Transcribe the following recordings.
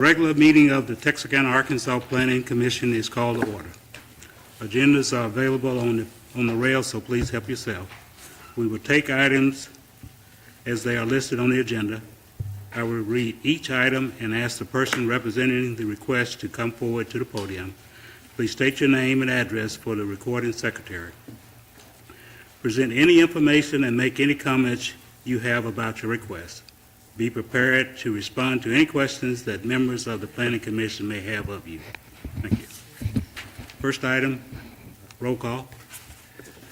Regular meeting of the Texarkana, Arkansas Planning Commission is called to order. Agendas are available on the rail, so please help yourself. We will take items as they are listed on the agenda. I will read each item and ask the person representing the request to come forward to the podium. Please state your name and address for the recording secretary. Present any information and make any comments you have about your request. Be prepared to respond to any questions that members of the Planning Commission may have of you. Thank you. First item, roll call.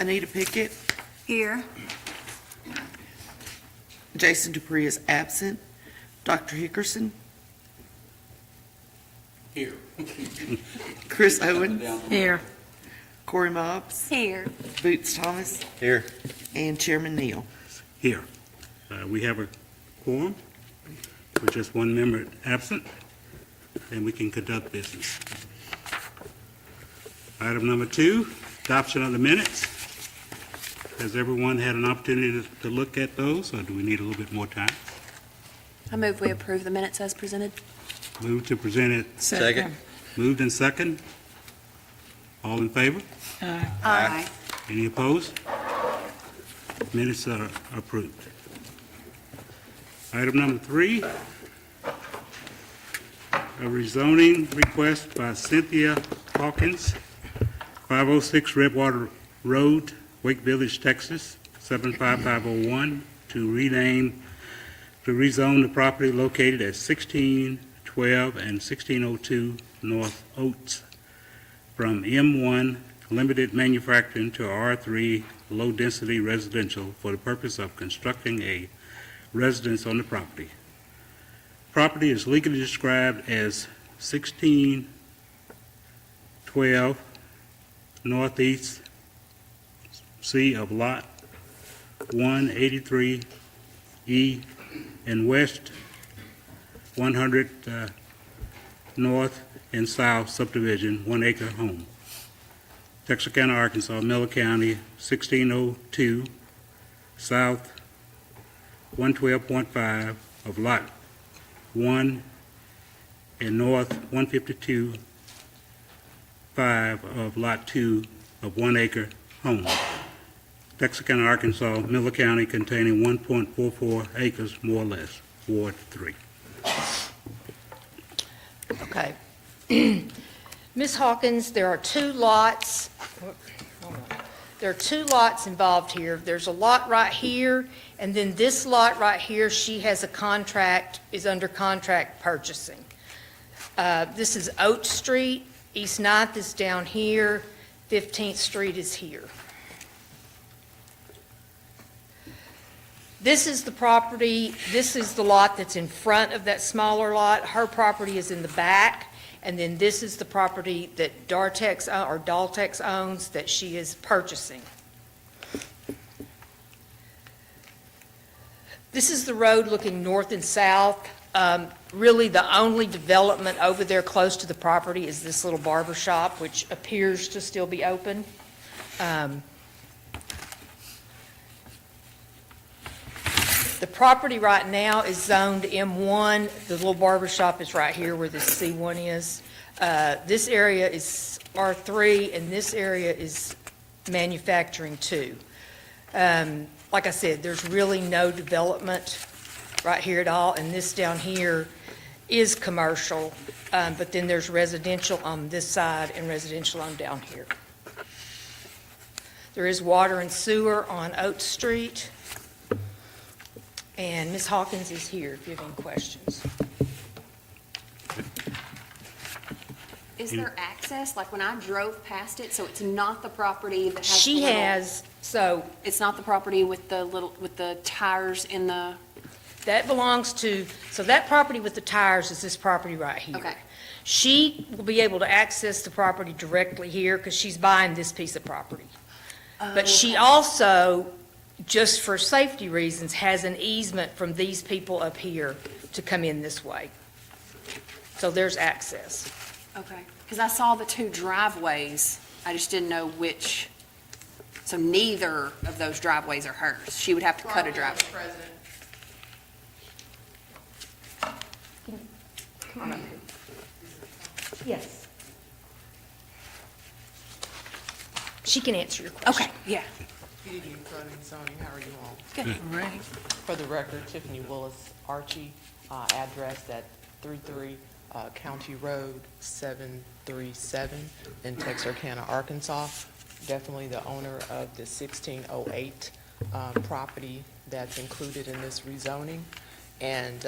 Anita Pickett. Here. Jason Dupree is absent. Dr. Hickerson. Here. Chris Owen. Here. Corey Mobbs. Here. Boots Thomas. Here. And Chairman Neal. Here. We have a quorum with just one member absent, and we can conduct business. Item number 2, adoption of the minutes. Has everyone had an opportunity to look at those, or do we need a little bit more time? I move we approve the minutes as presented. Move to present it. Second. Moved and second. All in favor? Aye. Any opposed? Minutes are approved. Item number 3, a rezoning request by Cynthia Hawkins, 506 Redwater Road, Wake Village, Texas, 75501, to rezone the property located at 1612 and 1602 North Oates from M1 Limited Manufacturing to R3 Low Density Residential for the purpose of constructing a residence on the property. Property is legally described as 1612 northeast C of Lot 183E and west 100 north and south subdivision, 1 acre home. Texarkana, Arkansas, Miller County, 1602 south 112.5 of Lot 1 and north 152.5 of Lot 2 of 1 acre home. Texarkana, Arkansas, Miller County, containing 1.44 acres, more or less, Ward 3. Okay. Ms. Hawkins, there are two lots. There are two lots involved here. There's a lot right here, and then this lot right here, she has a contract, is under contract purchasing. This is Oak Street, East 9th is down here, 15th Street is here. This is the property, this is the lot that's in front of that smaller lot. Her property is in the back, and then this is the property that Daltex owns that she is purchasing. This is the road looking north and south. Really, the only development over there close to the property is this little barber shop, which appears to still be open. The property right now is zoned M1. The little barber shop is right here where this C1 is. This area is R3, and this area is manufacturing 2. Like I said, there's really no development right here at all, and this down here is commercial, but then there's residential on this side and residential on down here. There is water and sewer on Oak Street. And Ms. Hawkins is here if you have any questions. Is there access, like when I drove past it, so it's not the property that has the She little- has, so It's not the property with the tires in the, that belongs to, so that property with the tires is this property right here. okay, She will be able to access the property directly here because she's buying this piece of property. But she also, just for safety reasons, has an easement from these people up here to come in this way. So there's access. okay. Because I saw the two driveways, I just didn't know which, so neither of those driveways are hers. She would have to cut a driveway. Come on up here. Yes. She can answer your question. Okay, yeah. PDD Planning and Zoning, how are you all? Good. Right. For the record, Tiffany Willis Archie, address at 33 County Road 737 in Texarkana, Arkansas. Definitely the owner of the 1608 property that's included in this rezoning. And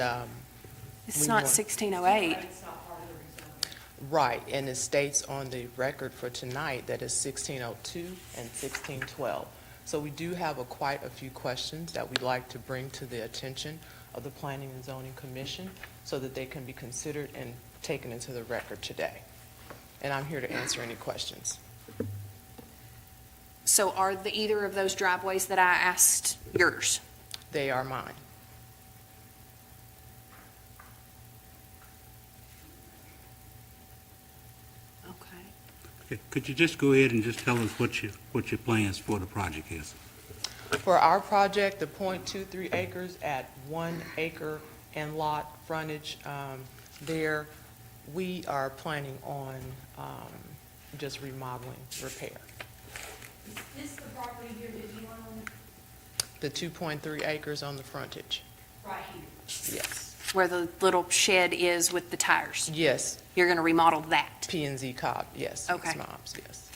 It's We not want- 1608. right, and it states on the record for tonight that it's 1602 and 1612. So we do have quite a few questions that we'd like to bring to the attention of the Planning and Zoning Commission so that they can be considered and taken into the record today. And I'm here to answer any questions. So are either of those driveways that I asked yours? They are mine. Okay. Okay, could you just go ahead and just tell us what your plans for the project is? For our project, the .23 acres at 1 acre and lot frontage there, we are planning on just remodeling, repair. Is this the property here that you own? The 2.3 acres on the frontage, Right here. yes. Where the little shed is with the tires? Yes, You're going to remodel that? P and Z Cobb, yes. Okay. Ms. Mobbs, yes.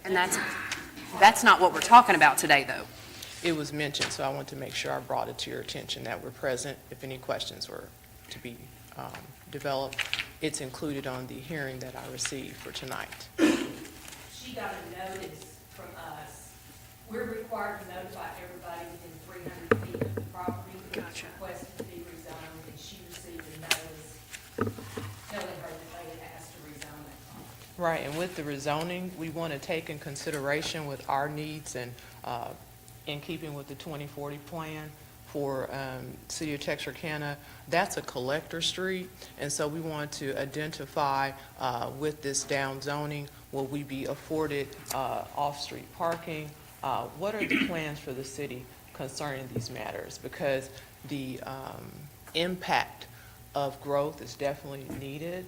And that's not what we're talking about today, though. It was mentioned, so I want to make sure I brought it to your attention that we're present if any questions were to be developed. It's included on the hearing that I received for tonight. She got a notice from us. We're required to notify everybody within 300 feet of the property. Gotcha. Requested to be rezoned, and she received a notice telling her that they had asked to rezone that property. Right, and with the rezoning, we want to take in consideration with our needs and in keeping with the 2040 plan for City of Texarkana, that's a collector street, and so we want to identify with this down zoning, will we be afforded off-street parking? What are the plans for the city concerning these matters? Because the impact of growth is definitely needed.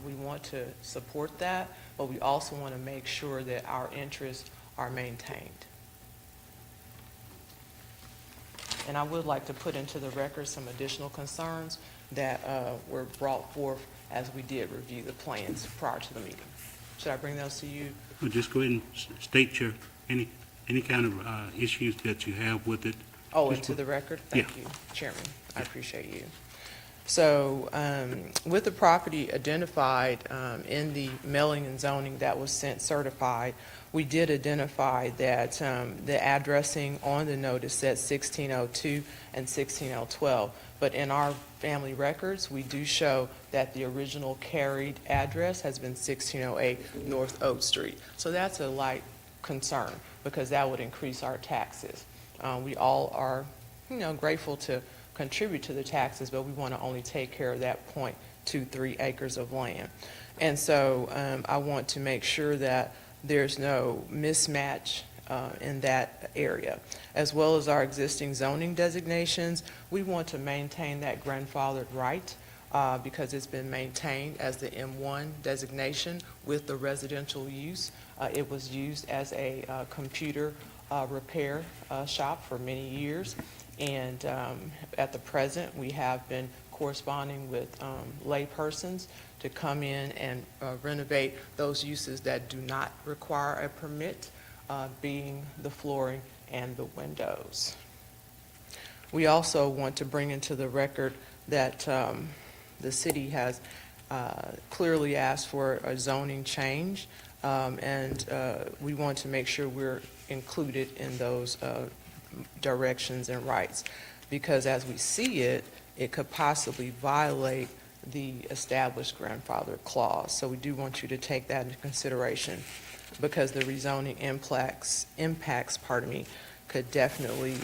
We want to support that, but we also want to make sure that our interests are maintained. And I would like to put into the record some additional concerns that were brought forth as we did review the plans prior to the meeting. Should I bring those to you? Well, just go ahead and state any kind of issues that you have with it. Oh, Just into the record? Yeah. Thank you, Chairman. I appreciate you. So with the property identified in the mailing and zoning that was sent certified, we did identify that the addressing on the notice said 1602 and 16012. But in our family records, we do show that the original carried address has been 1608 North Oak Street. So that's a light concern because that would increase our taxes. We all are, grateful to contribute to the taxes, but we want to only take care of that 0.23 acres of land. And so I want to make sure that there's no mismatch in that area. As well as our existing zoning designations, we want to maintain that grandfathered right because it's been maintained as the M1 designation with the residential use. It was used as a computer repair shop for many years. And at the present, we have been corresponding with laypersons to come in and renovate those uses that do not require a permit, being the flooring and the windows. We also want to bring into the record that the city has clearly asked for a zoning change, and we want to make sure we're included in those directions and rights, because as we see it, it could possibly violate the established grandfather clause. So we do want you to take that into consideration because the rezoning impacts, could definitely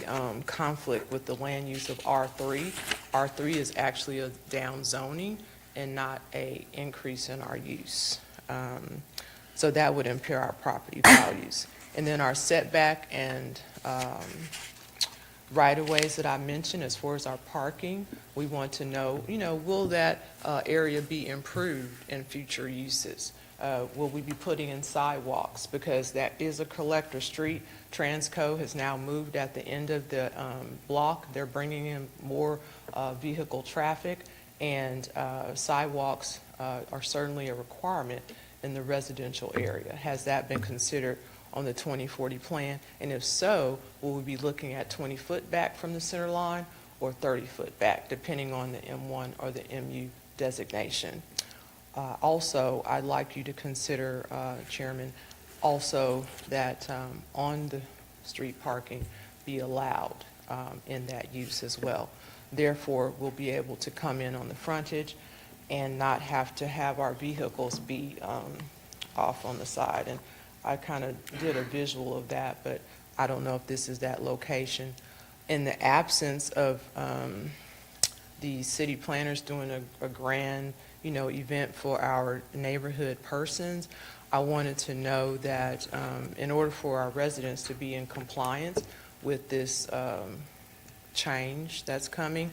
conflict with the land use of R3. R3 is actually a down zoning and not a increase in our use. So that would impair our property values. And then our setback and right-of-ways that I mentioned, as far as our parking, we want to know, will that area be improved in future uses? Will we be putting in sidewalks? Because that is a collector street. Transco has now moved at the end of the block. They're bringing in more vehicle traffic, and sidewalks are certainly a requirement in the residential area. Has that been considered on the 2040 plan? And if so, will we be looking at 20 foot back from the center line or 30 foot back, depending on the M1 or the MU designation? Also, I'd like you to consider, Chairman, also that on the street parking be allowed in that use as well. Therefore, we'll be able to come in on the frontage and not have to have our vehicles be off on the side. And I kind of did a visual of that, but I don't know if this is that location. In the absence of the city planners doing a grand, event for our neighborhood persons, I wanted to know that in order for our residents to be in compliance with this change that's coming,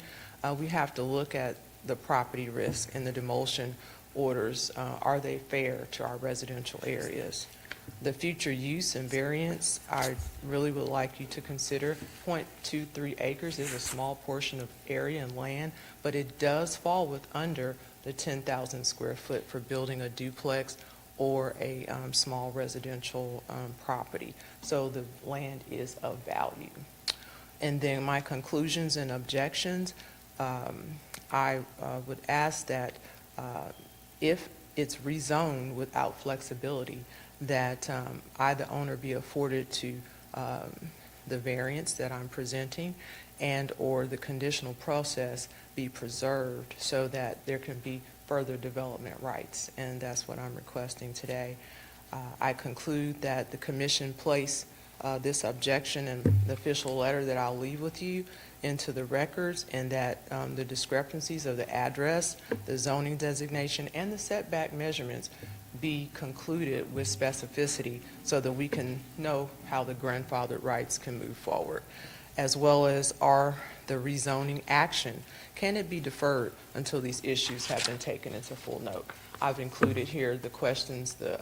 we have to look at the property risk and the demolition orders. Are they fair to our residential areas? The future use and variance, I really would like you to consider. 0.23 acres is a small portion of area and land, but it does fall under the 10,000 square foot for building a duplex or a small residential property. So the land is of value. And then my conclusions and objections, I would ask that if it's rezoned without flexibility, that I, the owner, be afforded to the variance that I'm presenting, and or the conditional process be preserved so that there can be further development rights, and that's what I'm requesting today. I conclude that the commission place this objection and the official letter that I'll leave with you into the records, and that the discrepancies of the address, the zoning designation, and the setback measurements be concluded with specificity so that we can know how the grandfathered rights can move forward, as well as the rezoning action. Can it be deferred until these issues have been taken into full note? I've included here the questions, the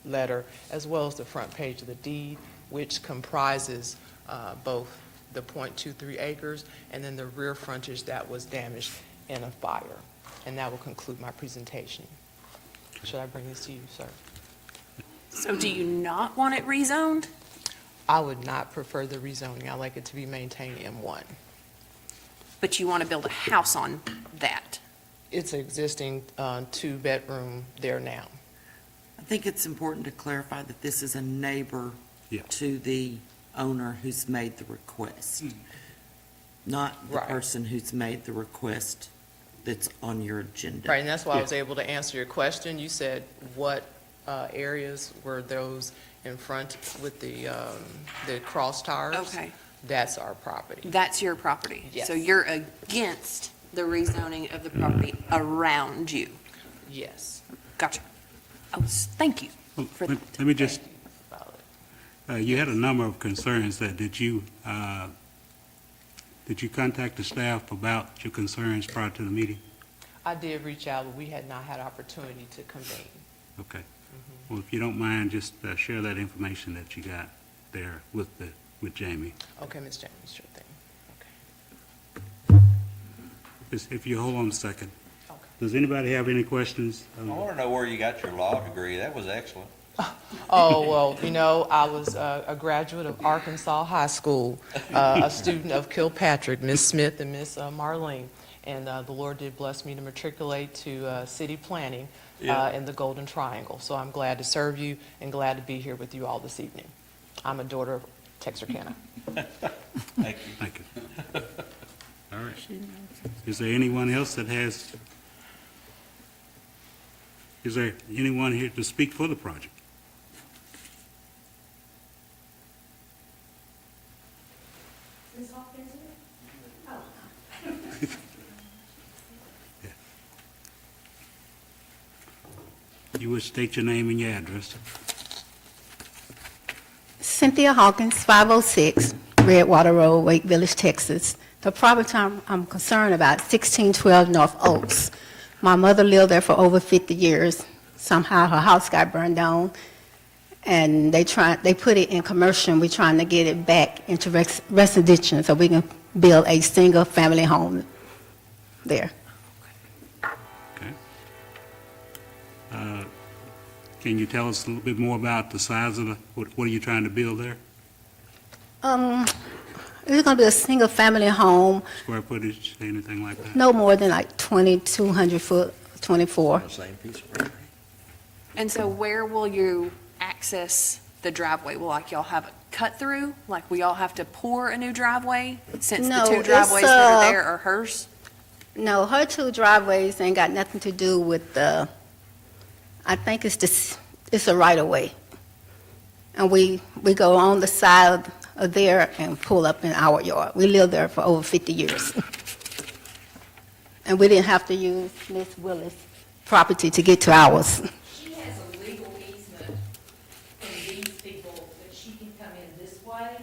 letter, as well as the front page of the deed, which comprises both the 0.23 acres and then the rear frontage that was damaged in a fire. And that will conclude my presentation. Should I bring this to you, sir? So do you not want it rezoned? I would not prefer the rezoning. I like it to be maintained M1. But you want to build a house on that? It's an existing two-bedroom there now. I think it's important to clarify that this is a neighbor Yeah. to the owner who's made the request, not the Right. person who's made the request that's on your agenda. Right, and that's why I Yeah. was able to answer your question. You said what areas were those in front with the cross tires? Okay, That's our property. that's your property? Yes. So you're against the rezoning of the property around you? Yes. Gotcha. Thank you. Well, For Let me just, Thank you about it. you had a number of concerns that, did you contact the staff about your concerns prior to the meeting? I did reach out, but we had not had opportunity to convene. Okay. Well, if you don't mind, just share that information that you got there with Jamie. Okay, Ms. James, sure thing. If you hold on a second. Okay. Does anybody have any questions? I want to know where you got your law degree. That was excellent. Oh, well, I was a graduate of Arkansas High School, a student of Kilpatrick, Miss Smith and Miss Marlene. And the Lord did bless me to matriculate to city planning in the Golden Triangle. So I'm glad to serve you and glad to be here with you all this evening. I'm a daughter of Texarkana. Thank you. Thank you. All right. Is there anyone else that has, is there anyone here to speak for the project? You would state your name and your address. Cynthia Hawkins, 506 Redwater Road, Wake Village, Texas. The property I'm concerned about, 1612 North Oaks. My mother lived there for over 50 years. Somehow her house got burned down, and they put it in commercial. We're trying to get it back into residential so we can build a single-family home there. Okay. Can you tell us a little bit more about the size of what are you trying to build there? It's going to be a single-family home, Square footage, anything like that? no more than like 2,200 foot, 24. The same piece of property. And so where will you access the driveway? Will like y'all have a cut-through? Like we all have to pour a new driveway since the No, two it's, driveways that are there are hers? No, her two driveways ain't got nothing to do with the, I think it's a right-of-way. And we go on the side of there and pull up in our yard. We lived there for over 50 years. And we didn't have to use Miss Willis' property to get to ours. She has a legal easement from these people that she can come in this way,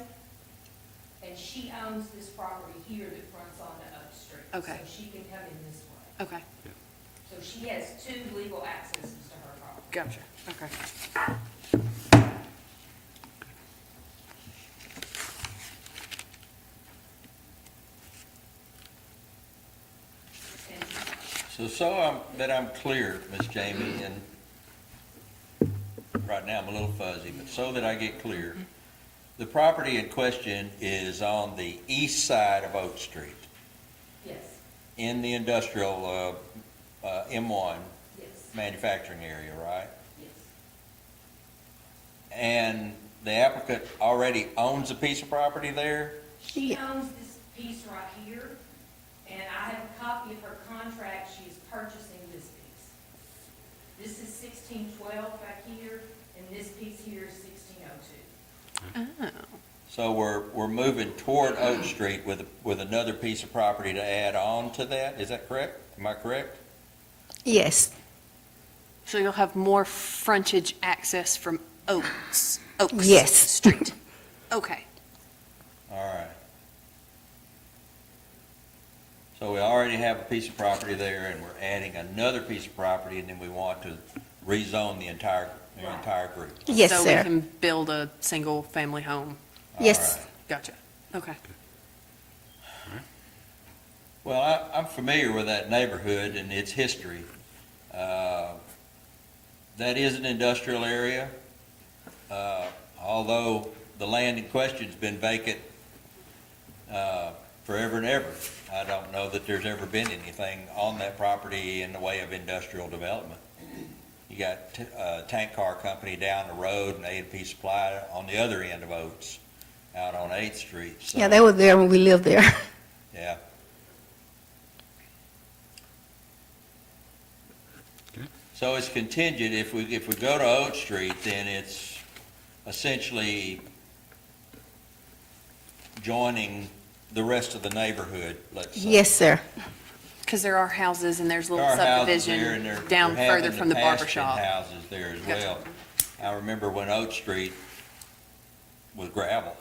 and she owns this property here that fronts onto Oak Street. Okay. So she can come in this way. Okay, So she has two legal accesses to her property. gotcha, okay. That I'm clear, Miss Jamie, and right now I'm a little fuzzy, but so that I get clear, the property in question is on the east side of Oak Street, Yes, in the industrial, M1 yes, manufacturing area, right? yes. And the applicant already owns a piece of property there? She Yeah. owns this piece right here, and I have a copy of her contract. She is purchasing this piece. This is 1612 back here, and this piece here is 1602. So we're moving toward Oak Street with another piece of property to add on to that, is that correct? Am I correct? Yes, So you'll have more frontage access from Oaks Yes. Street? Okay, All right. So we already have a piece of property there, and we're adding another piece of property, and then we want to rezone the entire group. yes, so we sir. can build a single-family home? All Yes. right. Gotcha, okay. Well, I'm familiar with that neighborhood and its history. That is an industrial area, although the land in question's been vacant forever and ever. I don't know that there's ever been anything on that property in the way of industrial development. You got a tank car company down the road and A&P Supply on the other end of Oates, out on 8th Street. So, Yeah, they were there when we lived there. yeah. Okay. So it's contingent, if we go to Oak Street, then it's essentially joining the rest of the neighborhood, let's say. Yes, sir. Because there are houses and there's a There little are houses there, and subdivision they're down having further from the barber pasture shop. houses there as Gotcha. well. I remember when Oak Street was gravel,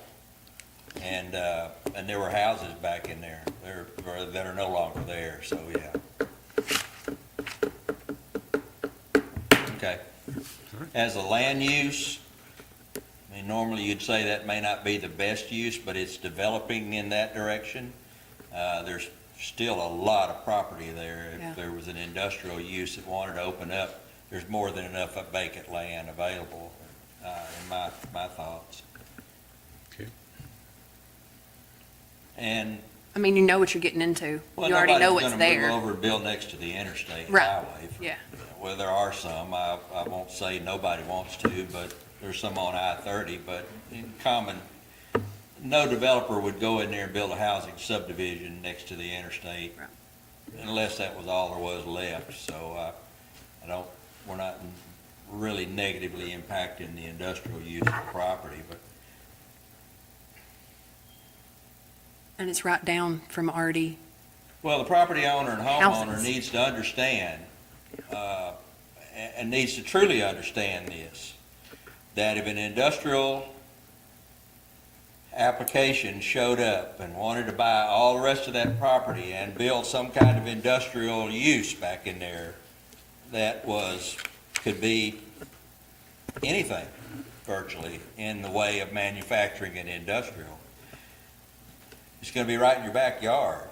and there were houses back in there that are no longer there, so yeah. Okay. As a land use, I mean, normally you'd say that may not be the best use, but it's developing in that direction. There's still a lot of property there. Yeah. If there was an industrial use that wanted to open up, there's more than enough vacant land available, in my thoughts. Okay. And, I mean, you know what you're getting into. well, You already know nobody's what's gonna move there. over and build next to the interstate Right. highway. Yeah. Well, there are some, I won't say nobody wants to, but there's some on I-30, but in common, no developer would go in there and build a housing subdivision next to the interstate Right. unless that was all there was left, so we're not really negatively impacting the industrial use of the property, but And it's right down from already, well, the property owner and homeowner Houses. needs to understand, and needs to truly understand this, that if an industrial application showed up and wanted to buy all the rest of that property and build some kind of industrial use back in there that could be anything virtually in the way of manufacturing and industrial, it's going to be right in your backyard.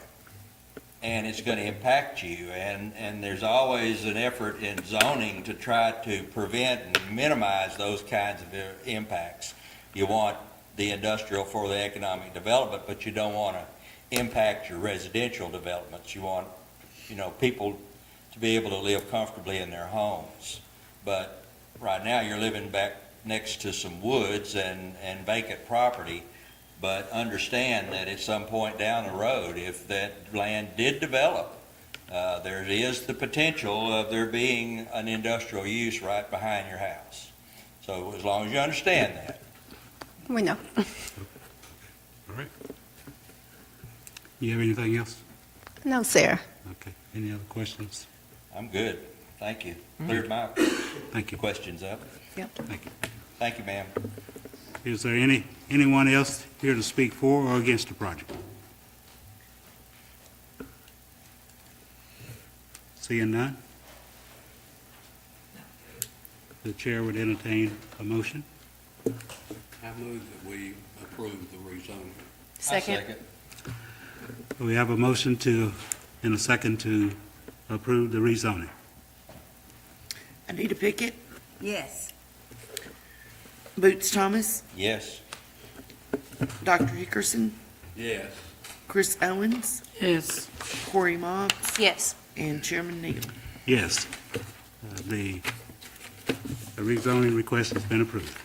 And it's going to impact you, and there's always an effort in zoning to try to prevent and minimize those kinds of impacts. You want the industrial for the economic development, but you don't want to impact your residential developments. You want, people to be able to live comfortably in their homes. But right now, you're living back next to some woods and vacant property. But understand that at some point down the road, if that land did develop, there is the potential of there being an industrial use right behind your house. So as long as you understand that. We know. All right. You have anything else? No, sir. Okay. Any other questions? I'm good. Thank you. Cleared my Thank you. questions up. Thank you. Thank you, ma'am. Is there anyone else here to speak for or against the project? Seeing none? The chair would entertain a motion. I move that we approve the rezoning. Second. We have a motion and a second to approve the rezoning. Anita Pickett, Yes. Boots Thomas, Yes. Dr. Hickerson, Yes. Chris Owens, Yes. Corey Motts, Yes. and Chairman Neal. Yes. The rezoning request has been approved.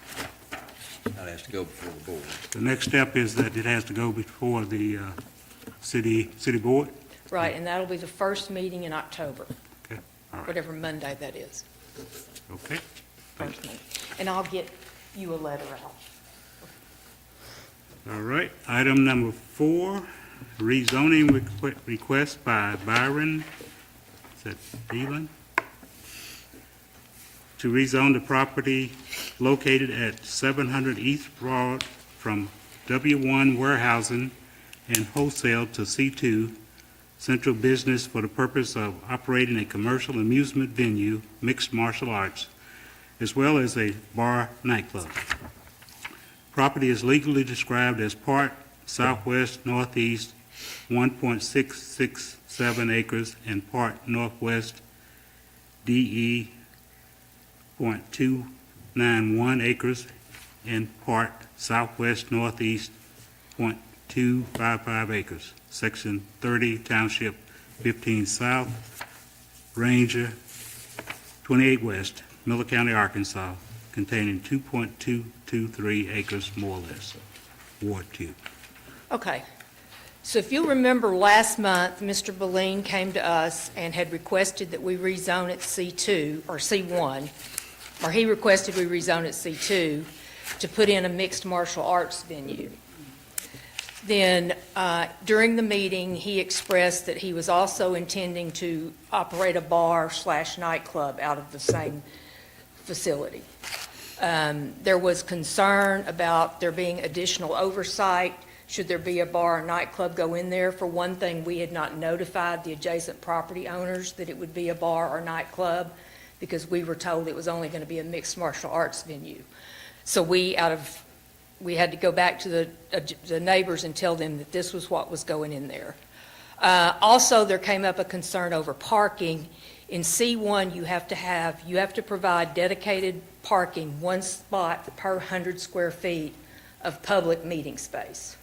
That has to go before the board. The next step is that it has to go before the city board. Right, and that'll be the first meeting in October, Okay, all right, whatever Monday that is, okay. first meeting. And I'll get you a letter out. All right, item number 4, rezoning request by Byron, is that Beelan? To rezone the property located at 700 East Broad from W1 warehousing and wholesale to C2 central business for the purpose of operating a commercial amusement venue, mixed martial arts, as well as a bar nightclub. Property is legally described as part southwest northeast 1.667 acres and part northwest DE .291 acres and part southwest northeast .255 acres. Section 30, Township 15 South, Ranger 28 West, Miller County, Arkansas, containing 2.223 acres more or less. Ward 2. Okay. So if you remember last month, Mr. Boleen came to us and had requested that we rezone it C2 or C1, or he requested we rezone it C2 to put in a mixed martial arts venue. Then during the meeting, he expressed that he was also intending to operate a bar/nightclub out of the same facility. There was concern about there being additional oversight. Should there be a bar or nightclub go in there? For one thing, we had not notified the adjacent property owners that it would be a bar or nightclub because we were told it was only going to be a mixed martial arts venue. So we had to go back to the neighbors and tell them that this was what was going in there. Also, there came up a concern over parking. In C1, you have to provide dedicated parking, one spot per 100 square feet of public meeting space.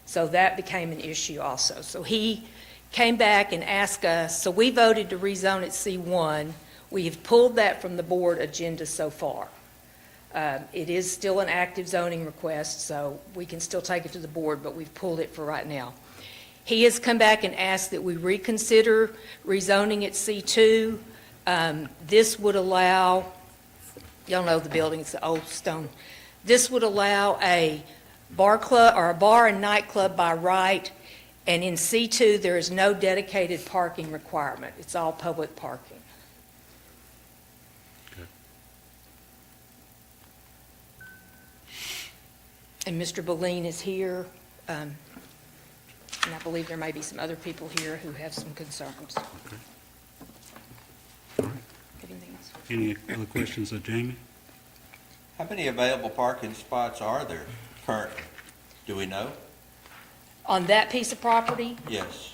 So that became an issue also. So he came back and asked us, so we voted to rezone it C1. We have pulled that from the board agenda so far. It is still an active zoning request, so we can still take it to the board, but we've pulled it for right now. He has come back and asked that we reconsider rezoning it C2. This would allow, y'all know the building, it's the old stone. This would allow a bar club or a bar and nightclub by right, and in C2, there is no dedicated parking requirement. It's all public parking. And Mr. Boleen is here, and I believe there may be some other people here who have some concerns. All right. Anything else? Any other questions of Jamie? How many available parking spots are there currently? Do we know? On that piece of property, Yes.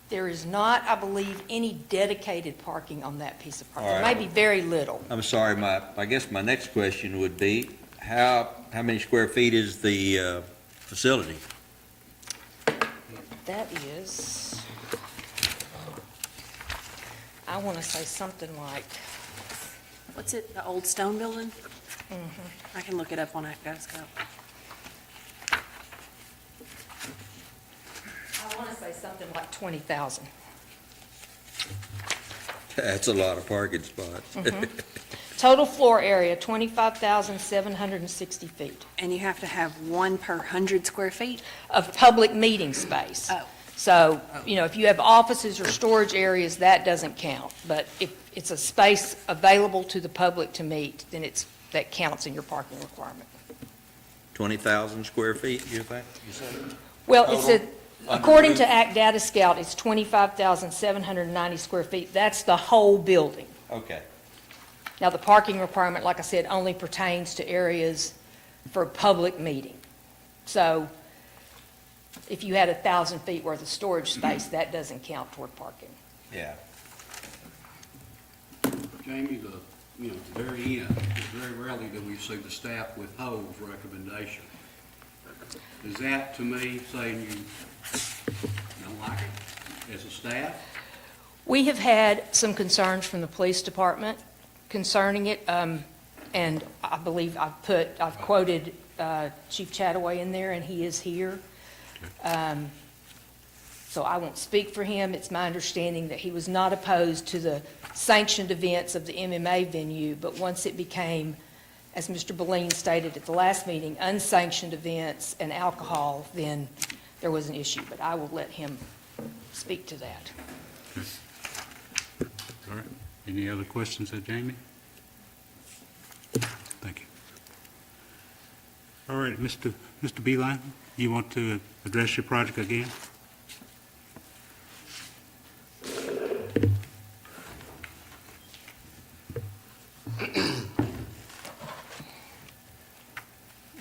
there is not, I believe, any dedicated parking on that piece of property. All There right. may be very little. I'm sorry, I guess my next question would be, how many square feet is the facility? That is, I want to say something like, What's it, the old stone building? I can look it up on ActGovScope. I want to say something like 20,000. That's a lot of parking spots. Total floor area, 25,760 feet And you have to have one per 100 square feet? of public meeting space. Oh. So, if you have offices or storage areas, that doesn't count. But if it's a space available to the public to meet, then that counts in your parking requirement. 20,000 square feet, you think? You said? Well, Total? according to Act Data Scout, it's 25,790 square feet. That's the whole building. Okay, Now, the parking requirement, like I said, only pertains to areas for public meeting. So if you had 1,000 feet worth of storage space, that doesn't count toward parking. yeah. Jamie, at the very end, it's very rarely do we see the staff withhold recommendation. Is that, to me, saying you don't like it as a staff? We have had some concerns from the police department concerning it, and I believe I've quoted Chief Chataway in there, and he is here. So I won't speak for him. It's my understanding that he was not opposed to the sanctioned events of the MMA venue, but once it became, as Mr. Boleen stated at the last meeting, unsanctioned events and alcohol, then there was an issue. But I will let him speak to that. All right. Any other questions of Jamie? Thank you. All right, Mr. Beeline, you want to address your project again?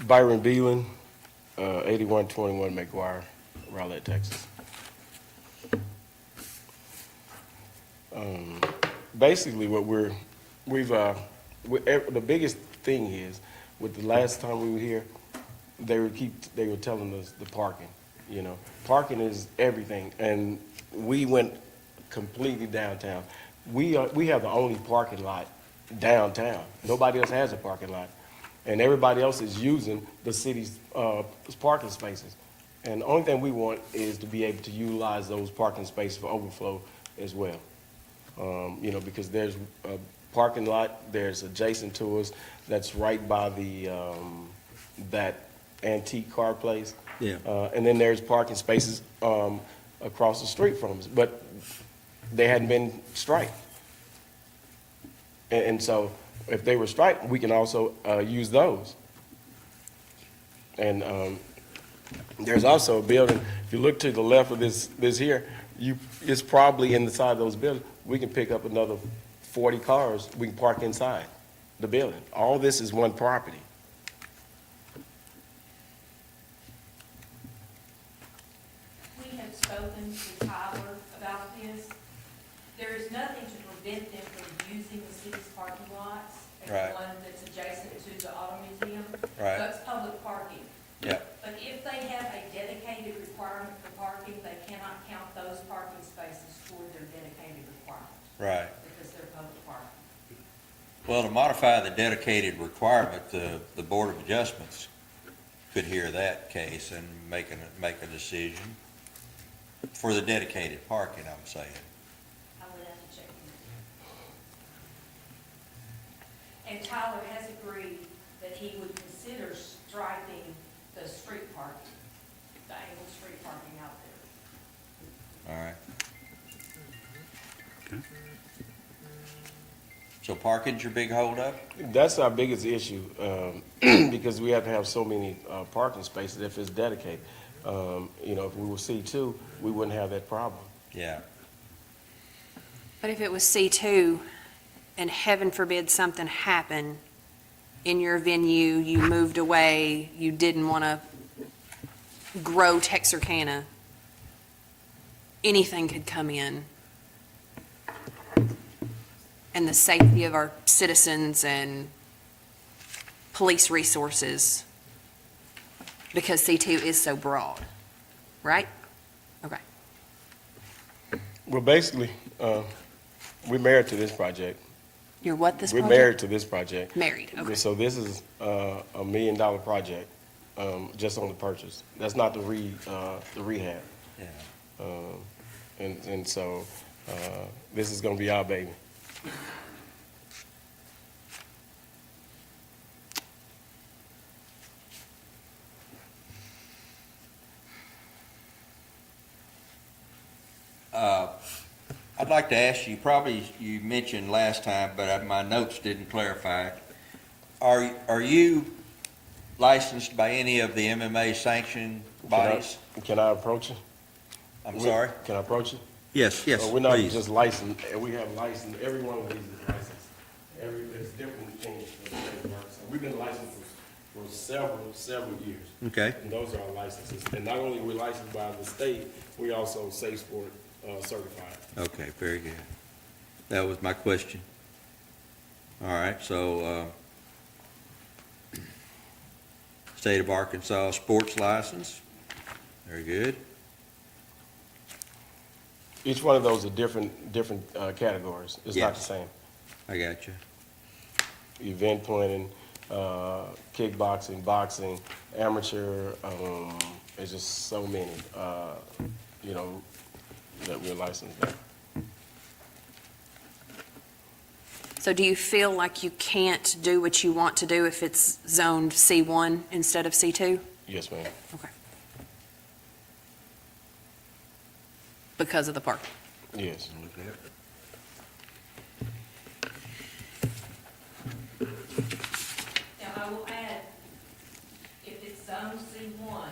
Byron Beelan, 8121 McGuire, Rowlett, Texas. Basically, the biggest thing is, with the last time we were here, they were telling us the parking, Parking is everything, and we went completely downtown. We have the only parking lot downtown. Nobody else has a parking lot. And everybody else is using the city's parking spaces. And the only thing we want is to be able to utilize those parking spaces for overflow as well. Because there's a parking lot, there's adjacent to us, that's right by that antique car place. Yeah. And then there's parking spaces across the street from us, but they hadn't been striped. And so if they were striped, we can also use those. And there's also a building, if you look to the left of this here, it's probably in the side of those buildings, we can pick up another 40 cars, we can park inside the building. All this is one property. We have spoken to Tyler about this. There is nothing to prevent them from using the city's parking lots, like Right. the one that's adjacent to the auto museum. Right. That's public parking. Yeah. But if they have a dedicated requirement for parking, they cannot count those parking spaces toward their dedicated requirement Right. because they're public parking. Well, to modify the dedicated requirement, the Board of Adjustments could hear that case and make a decision for the dedicated parking, I'm saying. I would have to check into it. And Tyler has agreed that he would consider striping the street parking, the angled street parking out there. All right. Okay. So parking's your big holdup? That's our biggest issue, because we have to have so many parking spaces if it's dedicated. You know, if we were C2, we wouldn't have that problem. Yeah. But if it was C2, and heaven forbid something happened in your venue, you moved away, you didn't want to grow Texarkana, anything could come in. And the safety of our citizens and police resources, because C2 is so broad, right? Okay. Well, basically, we're married to this project. You're what this We're project? married to this project. Married, okay. So this is $1 million project, just on the purchase. That's not the rehab. Yeah. And so, this is gonna be our baby. I'd like to ask you, probably you mentioned last time, but my notes didn't clarify. Are you licensed by any of the MMA sanctioned bodies? Can I approach you? I'm sorry? Can I approach you? Yes, yes, We're not please. just licensed, we have licensed, every one of these is licensed. It's different things. We've been licensed for several years, Okay, and those are our licenses. And not only are we licensed by the state, we also Safe Sport certified. okay, very good. That was my question. All right, so, State of Arkansas sports license, very good. Each one of those are different categories. It's not the Yes. same. I got you. Event planning, kickboxing, boxing, amateur, there's just so many, you know, that we're licensed in. So do you feel like you can't do what you want to do if it's zoned C1 instead of C2? Yes, ma'am. Okay. Because of the parking? Yes. Now, I will add, if it's zone C1,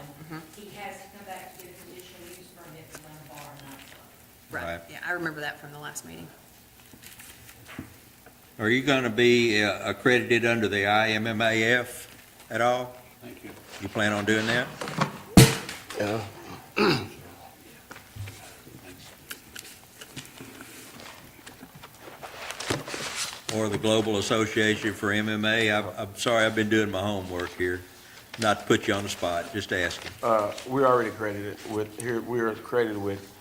he has to come back to get a conditional use permit to run a bar and nightclub. Right. Yeah, I remember that from the last meeting. Are you going to be accredited under the IMMAF at all? Thank you. You plan on doing that? Yeah. Or the Global Association for MMA? I'm sorry, I've been doing my homework here. Not to put you on the spot, just asking. We're already accredited with, here, we're accredited with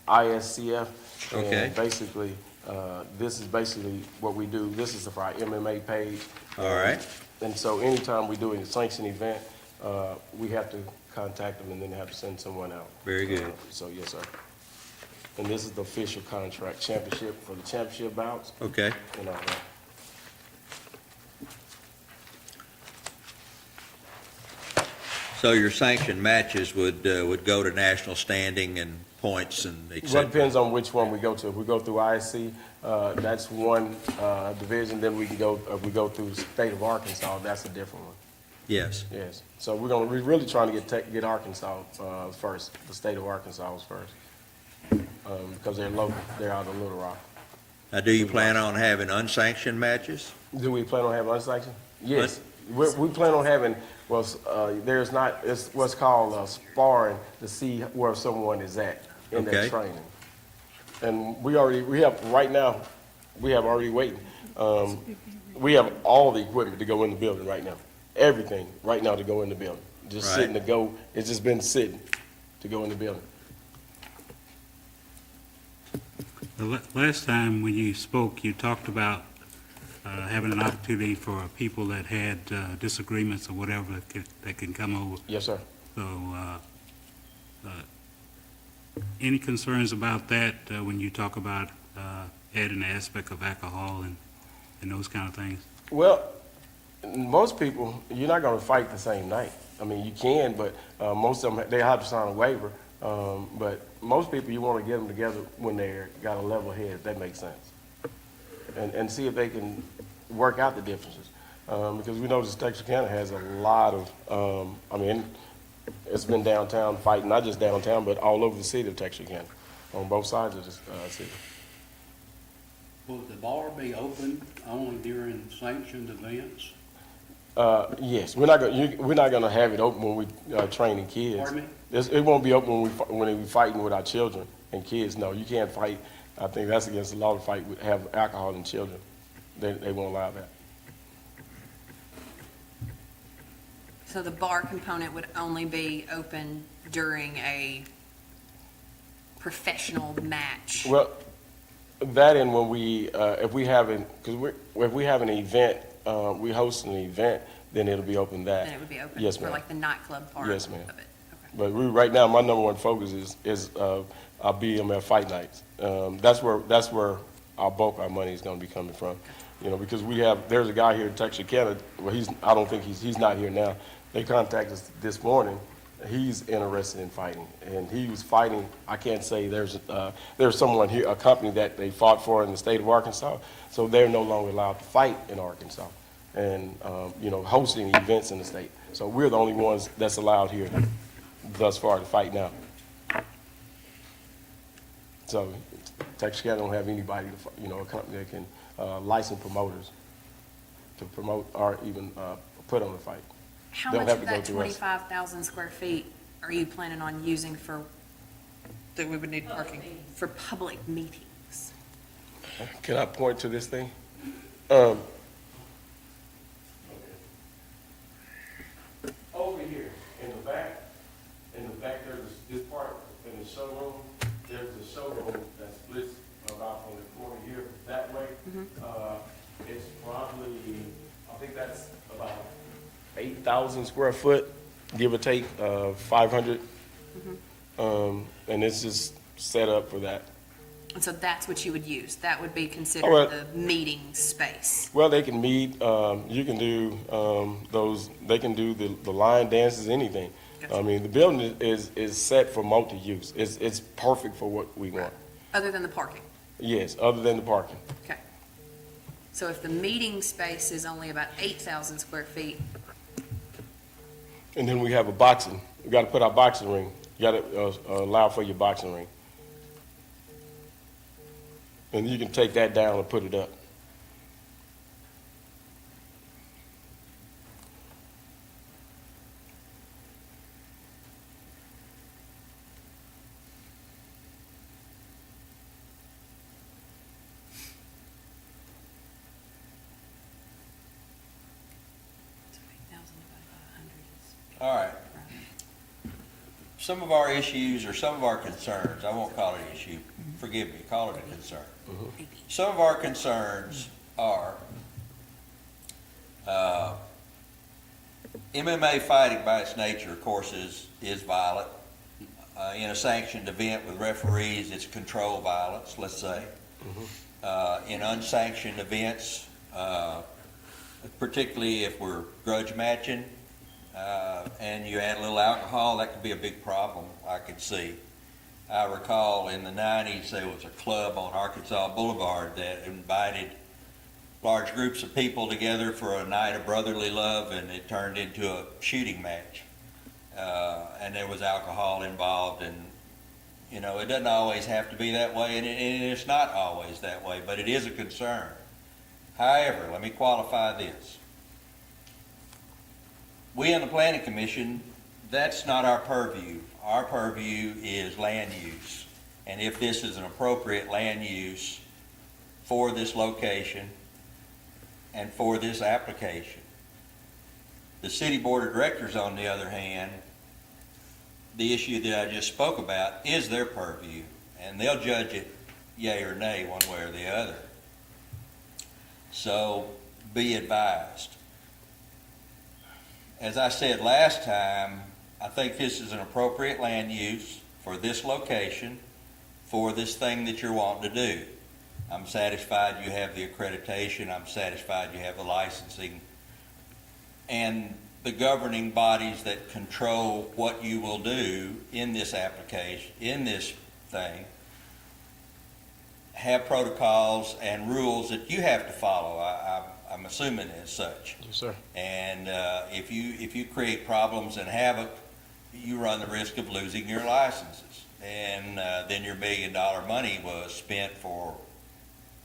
ISCF. Okay. And basically, this is basically what we do. This is for our MMA page. All right. And so anytime we do a sanctioned event, we have to contact them and then have to send someone out. Very good. So, yes, sir. And this is the official contract, championship, for the championship bouts Okay. and all that. So your sanctioned matches would go to national standing and points and et Well, it cetera? depends on which one we go to. If we go through ISC, that's one division, then we can go, if we go through the state of Arkansas, that's a different one. Yes. Yes. So we're really trying to get Arkansas first, the state of Arkansas was first. Because they're local, they're out of Little Rock. Now, do you plan on having unsanctioned matches? Do we plan on having unsanctioned? Yes. We plan on having, well, there's not, it's what's called sparring to see where someone is at in their Okay. training. And we have, right now, we have already waiting. We have all the equipment to go in the building right now. Everything right now to go in the building. Just Right. sitting to go, it's just been sitting to go in the building. The last time when you spoke, you talked about having an opportunity for people that had disagreements or whatever that can come over. Yes, sir. So, any concerns about that when you talk about adding the aspect of alcohol and those kind of things? Well, most people, you're not gonna fight the same night. I mean, you can, but most of them, they have to sign a waiver. But most people, you wanna get them together when they're got a level head, if that makes sense. and see if they can work out the differences. Because we know that Texarkana has a lot of, I mean, it's been downtown fighting, not just downtown, but all over the city of Texarkana, on both sides of the city. Will the bar be open only during sanctioned events? Yes, we're not gonna have it open when we training kids. Pardon me? It won't be open when we fighting with our children and kids. No, you can't fight. I think that's against the law to fight with, have alcohol and children. They won't allow that. So the bar component would only be open during a professional match? Well, that and when we, if we have an event, we host an event, then it'll be open that. Then it would be open? Yes, For ma'am. like the nightclub part of it? Yes, ma'am. Okay. But right now, my number one focus is our BMF fight nights. That's where our bulk, our money is gonna be coming from. You know, because there's a guy here in Texarkana, well, I don't think he's not here now. They contacted us this morning. He's interested in fighting, and he was fighting. I can't say there's someone here, a company that they fought for in the state of Arkansas, so they're no longer allowed to fight in Arkansas, and hosting events in the state. So we're the only ones that's allowed here thus far to fight now. So Texarkana don't have anybody a company that can license promoters to promote or even put on a fight. How They'll much have of to go that through us. 25,000 square feet are you planning on using that we would need parking? For public meetings? Can I point to this thing? Over here, in the back, there's this part in the showroom. There's a showroom that splits about from the corner here that way. It's probably, I think that's about 8,000 square foot, give or take, 500. And it's just set up for that. And so that's what you would use? That would be Oh, well- considered the meeting space? Well, they can meet, you can do they can do the line dances, anything. I mean, the building is set for multi-use. It's perfect for what we want. Other than the parking? Yes, other than the parking. Okay. So if the meeting space is only about 8,000 square feet, And then we have we got to put our boxing ring. You got to allow for your boxing ring. And you can take that down and put it up. so 8,000 divided by 100 is... All right. Some of our issues or some of our concerns, I won't call it an issue, forgive me, call it a concern. Some of our concerns are MMA fighting by its nature, of course, is violent. In a sanctioned event with referees, it's controlled violence, let's say. In unsanctioned events, particularly if we're grudge matching, and you add a little alcohol, that could be a big problem, I could see. I recall in the 90s, there was a club on Arkansas Boulevard that invited large groups of people together for a night of brotherly love, and it turned into a shooting match. And there was alcohol involved, and, it doesn't always have to be that way, and it's not always that way, but it is a concern. However, let me qualify this. We in the Planning Commission, that's not our purview. Our purview is land use. And if this is an appropriate land use for this location and for this application. The City Board of Directors, on the other hand, the issue that I just spoke about is their purview, and they'll judge it yay or nay one way or the other. So be advised. As I said last time, I think this is an appropriate land use for this location, for this thing that you're wanting to do. I'm satisfied you have the accreditation, I'm satisfied you have the licensing, and the governing bodies that control what you will do in this application, in this thing, have protocols and rules that you have to follow. I'm assuming as such. Yes, sir. And if you create problems and havoc, you run the risk of losing your licenses. And then your $1 million money was spent for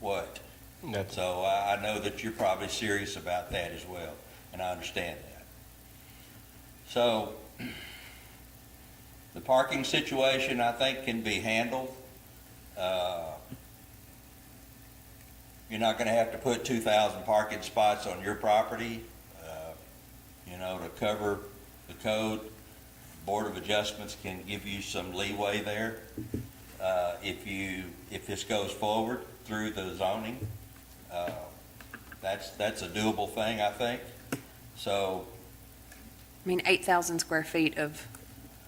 what? That's, So I know that you're probably serious about that as well, and I understand that. So the parking situation, I think, can be handled. You're not going to have to put 2,000 parking spots on your property, to cover the code. Board of Adjustments can give you some leeway there if this goes forward through the zoning. That's a doable thing, I think. So, I mean, 8,000 square feet of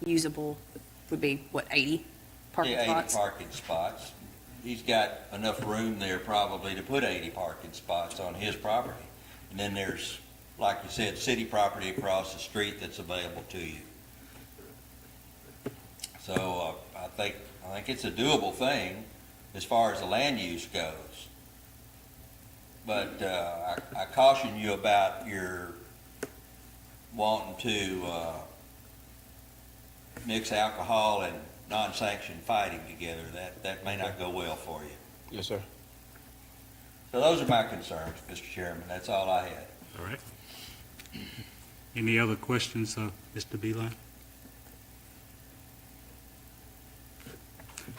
usable would be, what, 80 parking yeah, 80 spots? parking spots. He's got enough room there probably to put 80 parking spots on his property. And then there's, like you said, city property across the street that's available to you. So I think it's a doable thing as far as the land use goes. But I caution you about your wanting to mix alcohol and non-sanctioned fighting together. That may not go well for you. yes, sir. So those are my concerns, Mr. Chairman. That's all I had. All right. Any other questions, Mr. Beeline?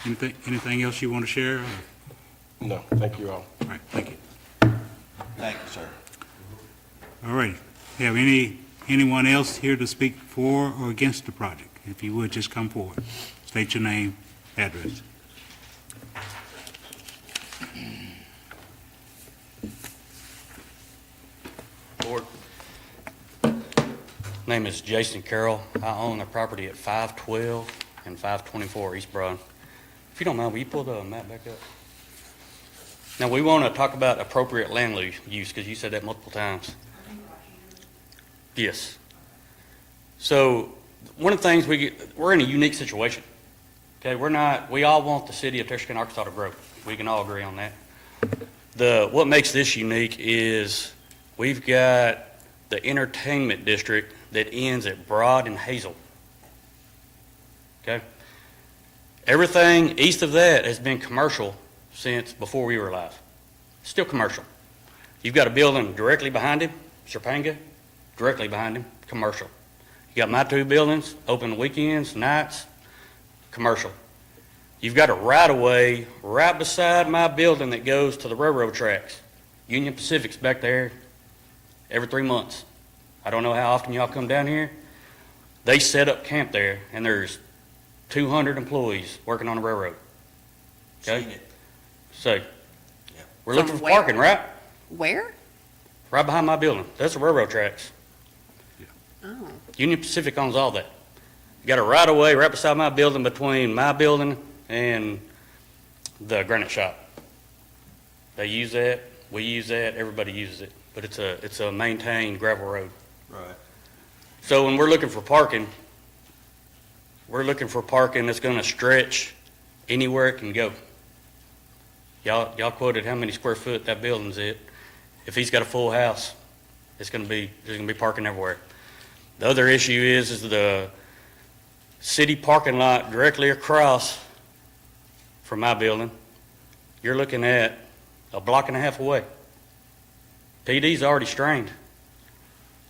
Anything else you want to share? No, thank you all. All right, thank you. Thank you, sir. All right. Have anyone else here to speak for or against the project? If you would, just come forward. State your name, address. Board. Name is Jason Carroll. I own a property at 512 and 524 East Broad. If you don't mind, will you pull the map back up? Now, we want to talk about appropriate land use, because you said that multiple times. Yes. So, one of the things we're in a unique situation. Okay, we all want the city of Texarkana, Arkansas to grow. We can all agree on that. What makes this unique is we've got the entertainment district that ends at Broad and Hazel. Okay? Everything east of that has been commercial since before we were alive. Still commercial. You've got a building directly behind him, Serpanga, directly behind him, commercial. You got my two buildings, open weekends, nights, commercial. You've got a right-of-way right beside my building that goes to the railroad tracks. Union Pacific's back there every 3 months. I don't know how often y'all come down here. They set up camp there, and there's 200 employees working on the railroad. Okay? Seen it. So, Yeah. we're looking From for where? parking, right? Where? Right behind my building. That's the railroad tracks. Oh, Union Pacific owns all that. You got a right-of-way right beside my building between my building and the granite shop. They use that, we use that, everybody uses it, but it's a maintained gravel road. Right. So when we're looking for parking that's going to stretch anywhere it can go. Y'all quoted how many square foot that building's at. If he's got a full house, there's going to be parking everywhere. The other issue is the city parking lot directly across from my building. You're looking at a block and a half away. PD's already strained.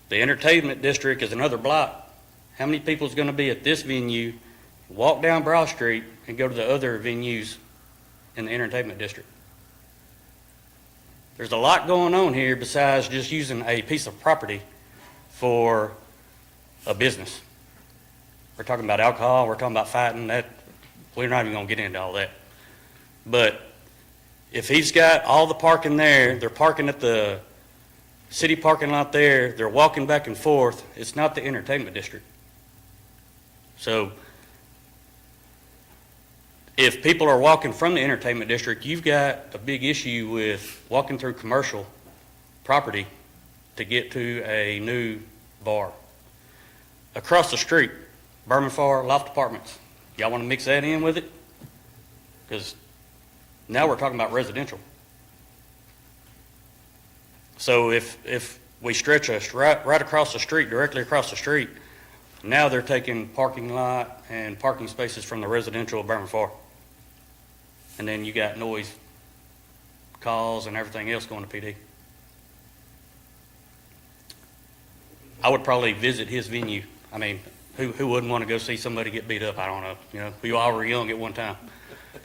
The entertainment district is another block. How many people is going to be at this venue, walk down Broad Street, and go to the other venues in the entertainment district? There's a lot going on here besides just using a piece of property for a business. We're talking about alcohol, we're talking about fighting, we're not even going to get into all that. But if he's got all the parking there, they're parking at the city parking lot there, they're walking back and forth, it's not the entertainment district. So if people are walking from the entertainment district, you've got a big issue with walking through commercial property to get to a new bar. Across the street, Berman Farr Loft Apartments. Y'all want to mix that in with it? Because Now we're talking about residential. So if we stretch us right across the street, directly across the street, now they're taking parking lot and parking spaces from the residential of Berman Far. And then you got noise calls and everything else going to PD. I would probably visit his venue. I mean, who wouldn't want to go see somebody get beat up? I don't know. You know, we all were young at one time.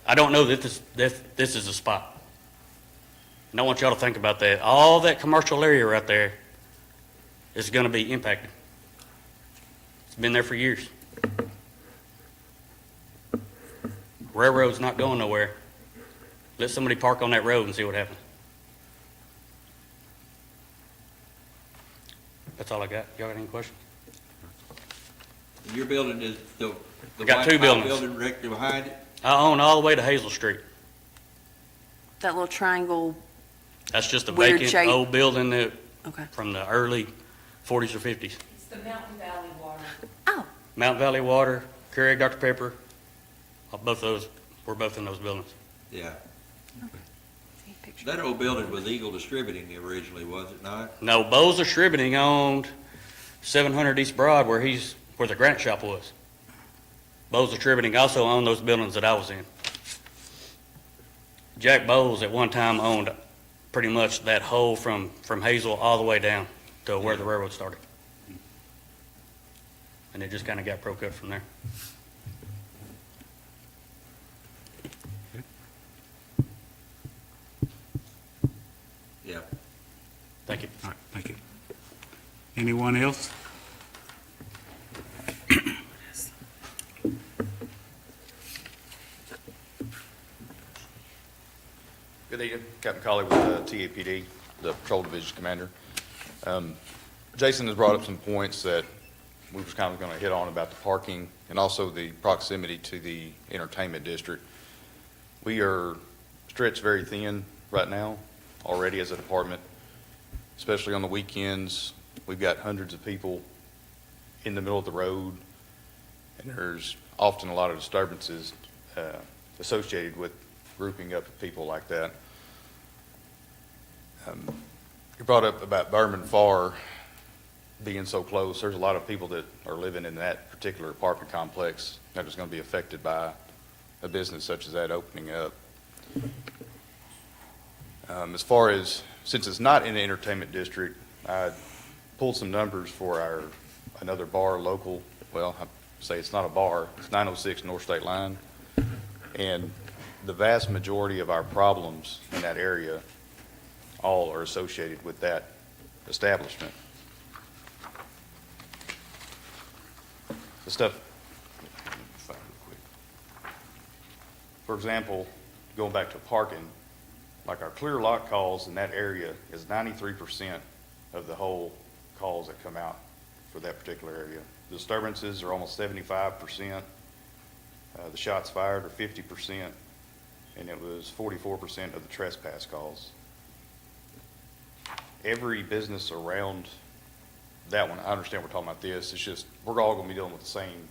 I don't know that this is a spot. And I want y'all to think about that. All that commercial area right there is going to be impacted. It's been there for years. Railroad's not going nowhere. Let somebody park on that road and see what happens. That's all I got. Y'all got any questions? Your building is the got white two tile buildings. building directly behind it? I own all the way to Hazel Street. That little triangle, That's just a Weird vacant shape. old building that, okay. from the early 40s or 50s. It's the Mountain Valley Water. Oh, Mountain Valley Water, Keurig Dr. Pepper, both those, we're both in those buildings. Yeah. see a picture. That old building was Eagle Distributing originally, was it not? No, Bose Distributing owned 700 East Broad where the granite shop was. Bose Distributing also owned those buildings that I was in. Jack Bowles at one time owned pretty much that whole from Hazel all the way down to where the railroad started. And it just kind of got broke up from there. Yeah. Thank you. All right, thank you. Anyone else? Good evening, Captain Colley with TAPD, the Patrol Division Commander. Jason has brought up some points that we was kind of going to hit on about the parking and also the proximity to the entertainment district. We are stretched very thin right now already as a department, especially on the weekends. We've got hundreds of people in the middle of the road, and there's often a lot of disturbances associated with grouping up of people like that. You brought up about Berman Far being so close. There's a lot of people that are living in that particular apartment complex that is going to be affected by a business such as that opening up. As far as, since it's not in the entertainment district, I pulled some numbers for another bar local. Well, I say it's not a bar. It's 906 North State Line. And the vast majority of our problems in that area all are associated with that establishment. The stuff, let me find it real quick. For example, going back to parking, like our clear lock calls in that area is 93% of the whole calls that come out for that particular area. The disturbances are almost 75%. The shots fired are 50%. And it was 44% of the trespass calls. Every business around that one, I understand we're talking about this, it's just, we're all gonna be dealing with the same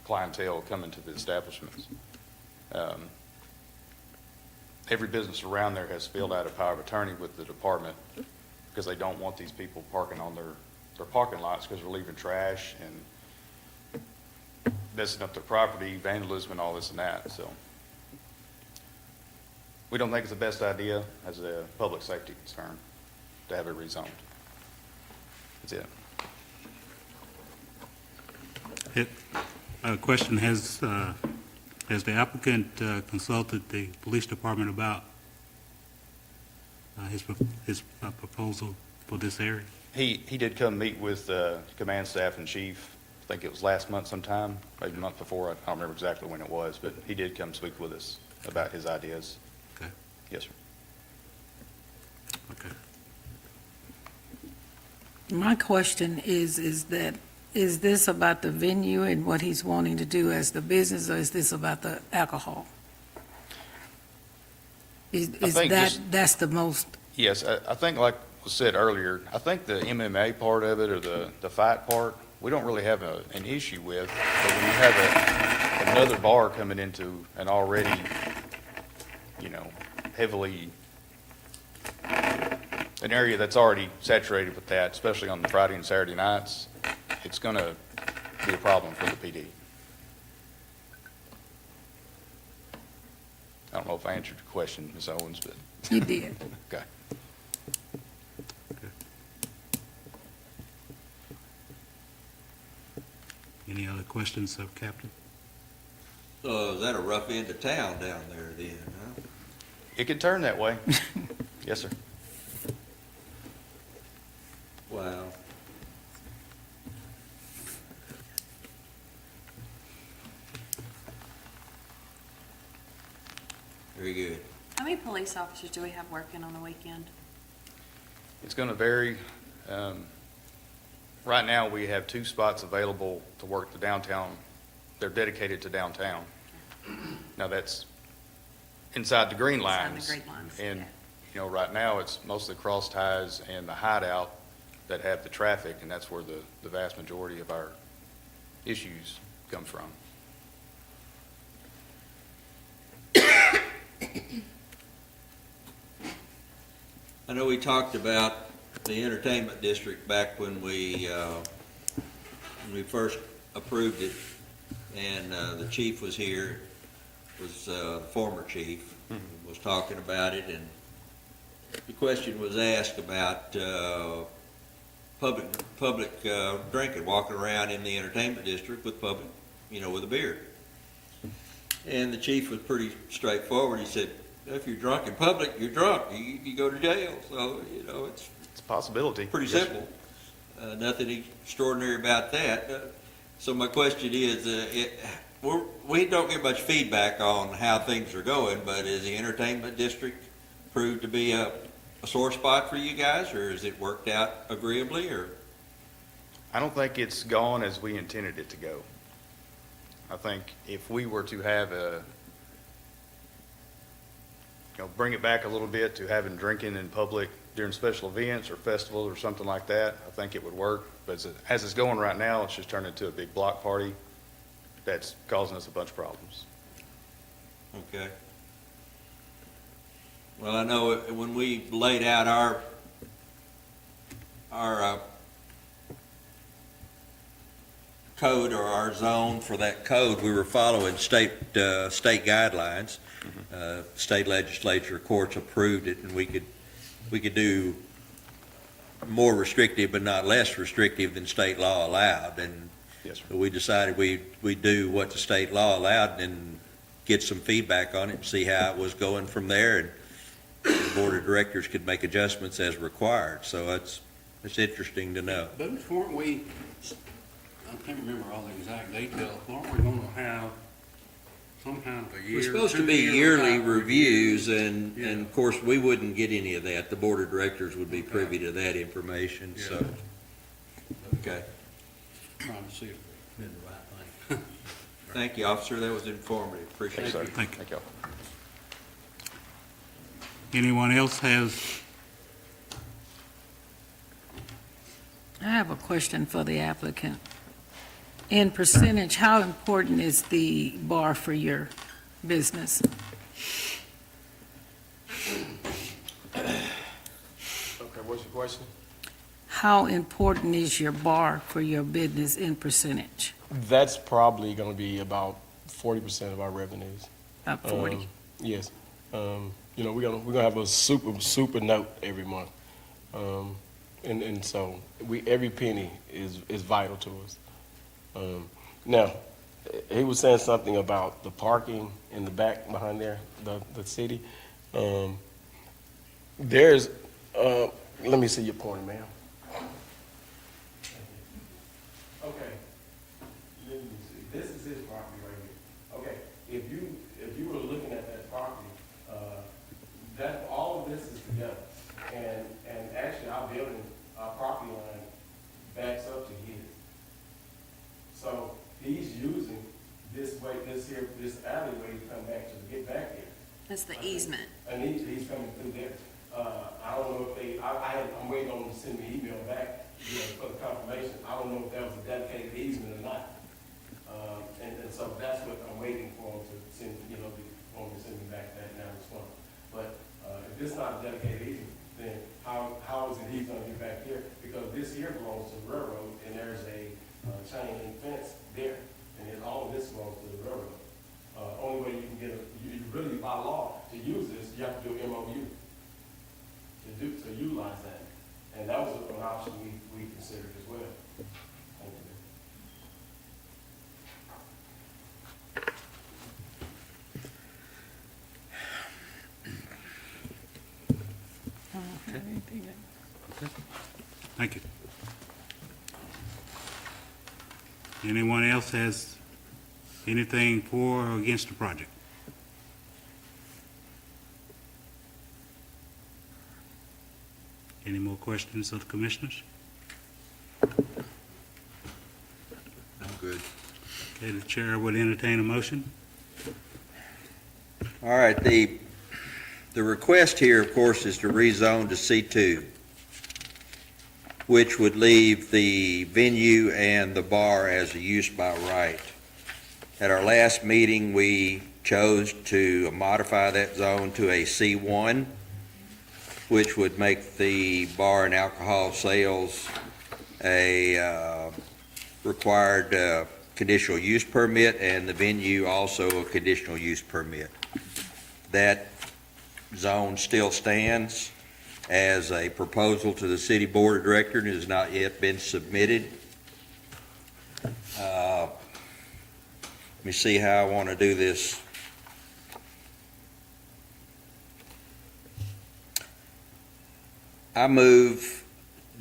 clientele coming to the establishments. Every business around there has filled out a power of attorney with the department because they don't want these people parking on their parking lots because they're leaving trash and messing up their property, vandalism and all this and that, so. We don't think it's the best idea as a public safety concern to have it rezoned. That's it. Question, has the applicant consulted the police department about his proposal for this area? He did come meet with command staff and chief, I think it was last month sometime, maybe the month before, I don't remember exactly when it was, but he did come speak with us about his ideas. Okay. Yes, sir. Okay. My question is this about the venue and what he's wanting to do as the business, or is this about the alcohol? Is think that, just- that's the most, Yes, I think like was said earlier, I think the MMA part of it or the fight part, we don't really have an issue with. But when you have another bar coming into an already, heavily, an area that's already saturated with that, especially on the Friday and Saturday nights, it's going to be a problem for the PD. I don't know if I answered your question, Ms. Owens, but, You did. okay. Any other questions of Captain? So is that a rough end of town down there then, huh? It could turn that way. Yes, sir. Wow. Very good. How many police officers do we have working on the weekend? It's going to vary. Right now, we have 2 spots available to work the downtown. They're dedicated to downtown. Now, that's inside the green Inside the lines. green lines, And, yeah. you know, right now, it's mostly cross ties and the hideout that have the traffic, and that's where the vast majority of our issues come from. I know we talked about the entertainment district back when we first approved it, and the chief was here, was the former chief, was talking about it, and the question was asked about public drinking, walking around in the entertainment district with public, with a beer. And the chief was pretty straightforward. He said, if you're drunk in public, you're drunk. You go to jail. So, it's It's a possibility. pretty Yes, sir. simple. Nothing extraordinary about that. So my question is, we don't get much feedback on how things are going, but is the entertainment district proved to be a sore spot for you guys, or has it worked out agreeably, or? I don't think it's gone as we intended it to go. I think if we were to have bring it back a little bit to having drinking in public during special events or festivals or something like that, I think it would work. But as it's going right now, it's just turned into a big block party that's causing us a bunch of problems. Okay. Well, I know when we laid out our code or our zone for that code, we were following state guidelines. State legislature, courts approved it, and we could do more restrictive but not less restrictive than state law allowed. And Yes, sir. so we decided we'd do what the state law allowed and get some feedback on it and see how it was going from there. And the board of directors could make adjustments as required. So it's interesting to know. But weren't we, I can't remember all the exact details, weren't we gonna have some kind of a year? We're supposed to be 2 year yearly type reviews, Yeah. and of course, we wouldn't get any of that. The board of directors would be privy to that information, so. Okay. Trying to see if we did the right thing. Thank you, officer. That was informative. Appreciate Thank you, it. sir. Thank you. Thank y'all. Anyone else has, I have a question for the applicant. In percentage, how important is the bar for your business? Okay, what's your question? How important is your bar for your business in percentage? That's probably gonna be about 40% of our revenues. About 40? Yes. We're gonna have a super note every month. And so every penny is vital to us. Now, he was saying something about the parking in the back behind there, the city. Let me see your pointer, ma'am. Okay. Let me see. This is his property right here. Okay, if you were looking at that property, that, all of this is together. And actually, our building, our property line backs up to his. So he's using this way, this alleyway to come back to get back here. That's the easement. And he's coming through there. I don't know if I'm waiting on them to send me an email back, for the confirmation. I don't know if that was a dedicated easement or not. And so that's what I'm waiting for them to send, want them to send me back that now this month. But located, then how is it he's gonna get back here? Because this here belongs to the railroad, and there's a chain link fence there, and then all of this belongs to the railroad. Only way you can get you really by law to use this, you have to do an MOU to utilize that. And that was an option we considered as well. Thank you. Thank you. Anyone else has anything for or against the project? Any more questions of the commissioners? I'm good. Okay, the chair would entertain a motion. All right, the request here, of course, is to rezone to C2, which would leave the venue and the bar as a use by right. At our last meeting, we chose to modify that zone to a C1, which would make the bar and alcohol sales a required conditional use permit, and the venue also a conditional use permit. That zone still stands as a proposal to the city board of directors and has not yet been submitted. Let me see how I want to do this. I move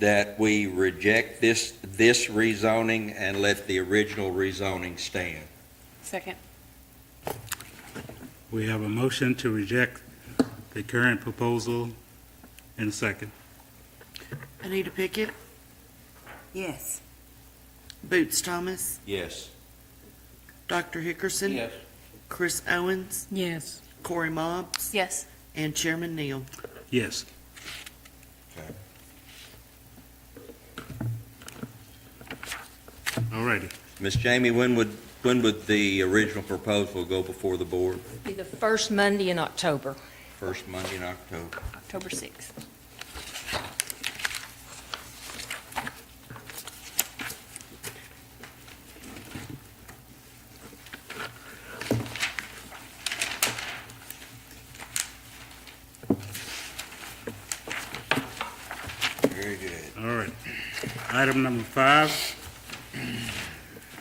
that we reject this rezoning and let the original rezoning stand. Second. We have a motion to reject the current proposal in a second. Anita Pickett, Yes. Boots Thomas, Yes. Dr. Hickerson. Chris Owens, Yes. Corey Mobbs, Yes. and Chairman Neal. Yes. All righty. Ms. Jamie, when would the original proposal go before the board? Be the first Monday in October. First Monday in October. October 6th. Very good. All right. Item number 5,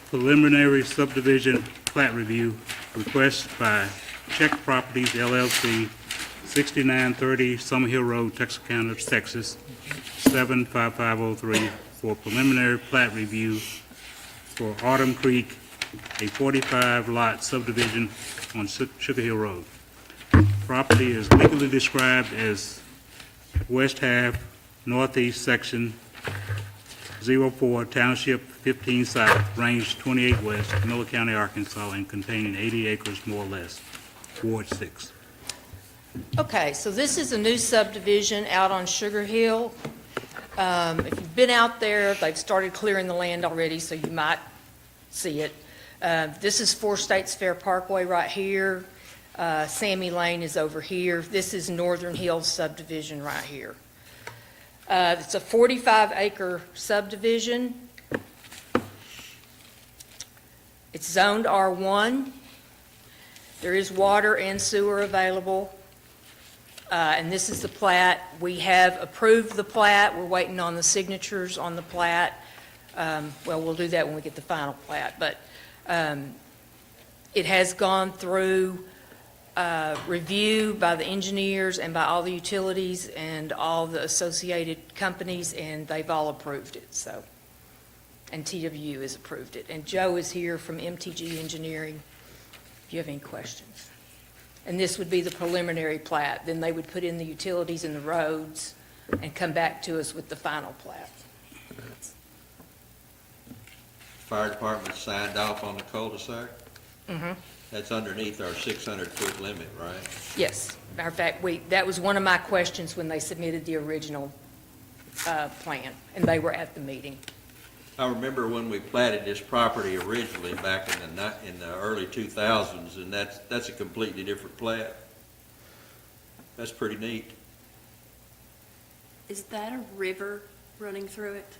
preliminary subdivision plat review, request by Check Properties LLC, 6930 Summerhill Road, Texarkana, Texas, 75503, for preliminary plat review for Autumn Creek, a 45-lot subdivision on Sugar Hill Road. Property is legally described as west half, northeast section, 04, Township 15 South, Range 28 West, Miller County, Arkansas, and containing 80 acres more or less, Ward 6. Okay, so this is a new subdivision out on Sugar Hill. If you've been out there, they've started clearing the land already, so you might see it. This is Four States Fair Parkway right here. Sammy Lane is over here. This is Northern Hills subdivision right here. It's a 45-acre subdivision. It's zoned R1. There is water and sewer available. And this is the plat. We have approved the plat. We're waiting on the signatures on the plat. Well, we'll do that when we get the final plat. But it has gone through review by the engineers and by all the utilities and all the associated companies, and they've all approved it, so. And TWU has approved it. And Joe is here from MTG Engineering, if you have any questions. And this would be the preliminary plat. Then they would put in the utilities and the roads and come back to us with the final plat. Fire department signed off on the cul-de-sac? Mm-hmm. That's underneath our 600-foot limit, right? Yes. Matter of fact, that was one of my questions when they submitted the original plan, and they were at the meeting. I remember when we platted this property originally back in the early 2000s, and that's a completely different plat. That's pretty neat. Is that a river running through it?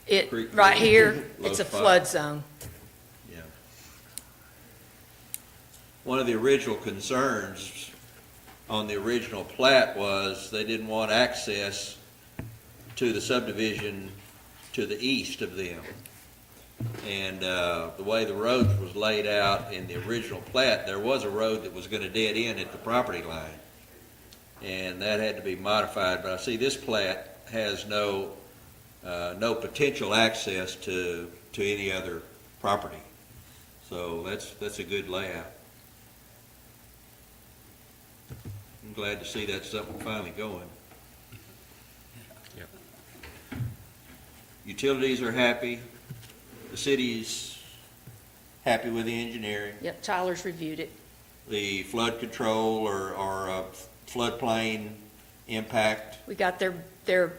It, Creek right Road. here, Low it's a spot. flood zone. Yeah. One of the original concerns on the original plat was they didn't want access to the subdivision to the east of them. And the way the road was laid out in the original plat, there was a road that was going to dead end at the property line. And that had to be modified, but I see this plat has no potential access to any other property. So that's a good layout. I'm glad to see that's something finally going. Yep. Utilities are happy. The city's happy with the engineering. Yep, Tyler's reviewed it. The flood control or floodplain impact, We got their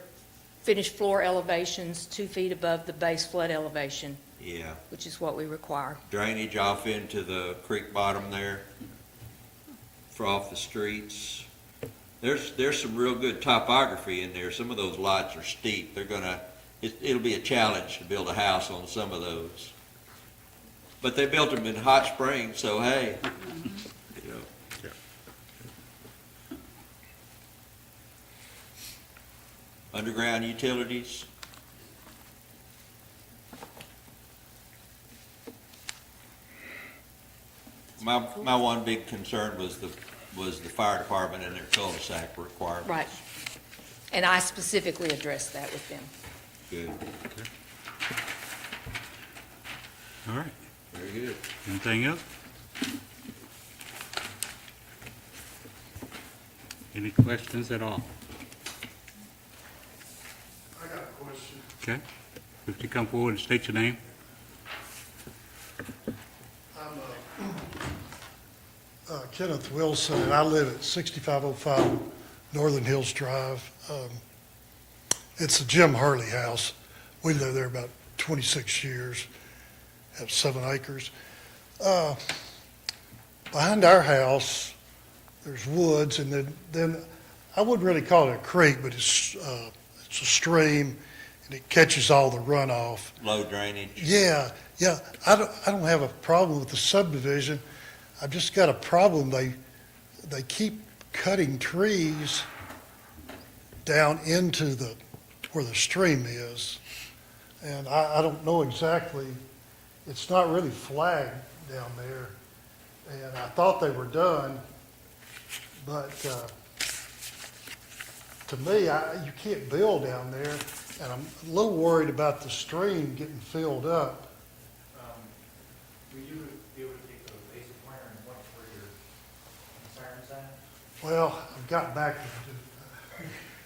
finished floor elevations 2 feet above the base flood elevation, yeah. which is what we require. Drainage off into the creek bottom there, for off the streets. There's some real good topography in there. Some of those lots are steep. It'll be a challenge to build a house on some of those. But they built them in Hot Springs, so hey, you know. Underground utilities. My one big concern was the fire department and their cul-de-sac requirements. Right. And I specifically addressed that with them. Good, All right. very good. Anything else? Any questions at all? I got a question. Okay. If you come forward and state your name. I'm Kenneth Wilson, and I live at 6505 Northern Hills Drive. It's a Jim Hurley house. We lived there about 26 years, have 7 acres. Behind our house, there's woods, and then I wouldn't really call it a creek, but it's a stream, and it catches all the runoff. Low drainage. Yeah, I don't have a problem with the subdivision. I've just got a problem. They keep cutting trees down into where the stream is. And I don't know exactly, it's not really flagged down there. And I thought they were done, but to me, you can't build down there. And I'm a little worried about the stream getting filled up. Will you be able to take the basic plan and what for your concerns at? Well, I've got back to,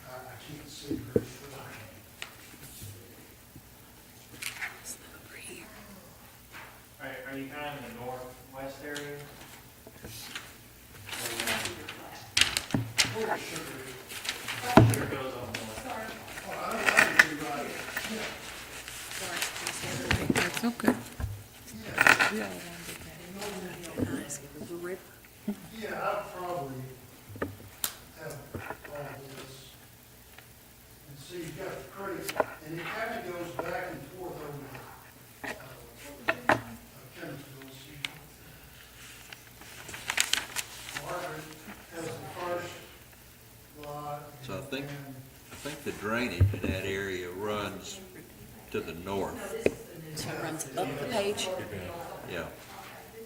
I can't see very well. Over here. Are you kind of in the northwest area? Sugar goes on north. That's okay. The river. Yeah, I'll probably have all this. And see, you've got the creek, and it kind of goes back and forth over Kennetville. Margaret has the first lot. So I think- and- I think the drainage in that area runs to the north, So it runs up the page. yeah.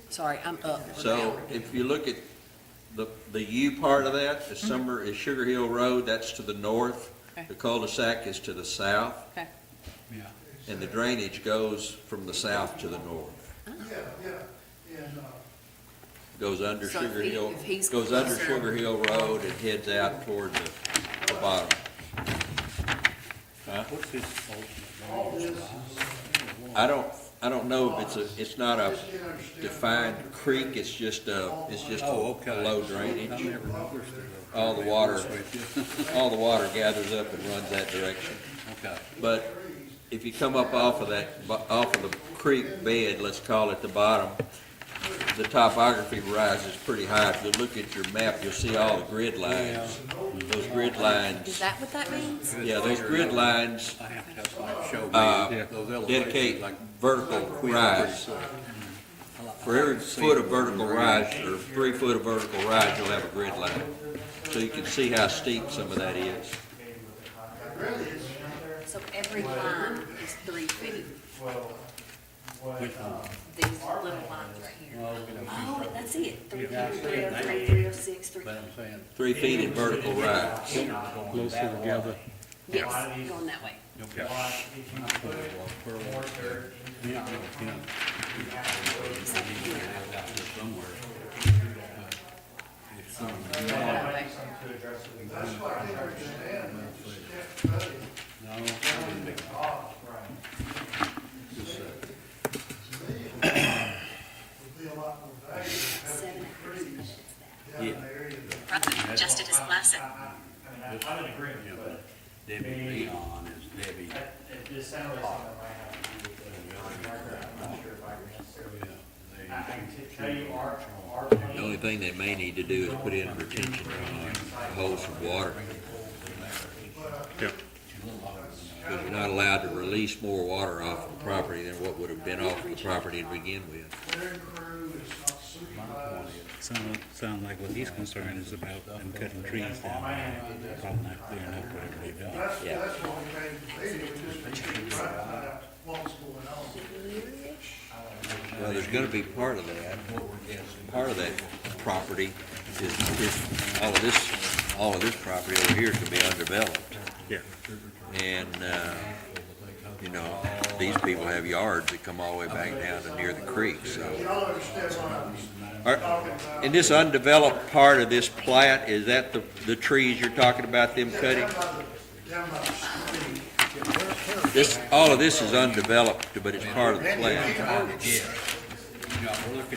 Sorry, I'm up. So if you look at the U part of that, is Sugar Hill Road, that's to the north. Okay. The cul-de-sac is to the south. Okay. And the drainage goes from the south to the north. Yeah, and, Goes under So if Sugar he- Hill, if he's goes under closer- Sugar Hill Road and heads out toward the bottom. Huh? What's his ultimate goal? I don't know if it's not a defined creek, it's just a low drainage. I never noticed it. All the water gathers up and runs that direction. Okay. But if you come up off of the creek bed, let's call it the bottom, the topography rises pretty high. If you look at your map, you'll see all the grid lines. Those grid Is lines, that what that means? yeah, those grid lines I have to have somebody show me those elevations, dedicate like vertical rise. For every foot of vertical rise, or 3 foot of vertical rise, you'll have a grid line. So you can see how steep some of that is. So every line is 3 feet. These little lines right here. Oh, that's it. 303, 306, 3. 3 feet in vertical rise. Closer together. Yes, going that way. Adjusted as classic. I'm in agreement, but Debbie Leon is Debbie. it just sounds like something that might have to be with I'm not sure if I can necessarily. I can tell you our The only thing they may need to do is put in retention holes for water. Yep. Because you're not allowed to release more water off the property than what would have been off the property to begin with. Sound like what he's concerned is about them cutting trees down, probably not clearing up whatever they've done. Yeah. Well, there's gonna be part of that. Part of that property is all of this property over here is gonna be undeveloped. Yeah. And, you know, these people have yards that come all the way back down to near the creek, so. In this undeveloped part of this plat, is that the trees you're talking about them cutting? All of this is undeveloped, but it's part of the plat.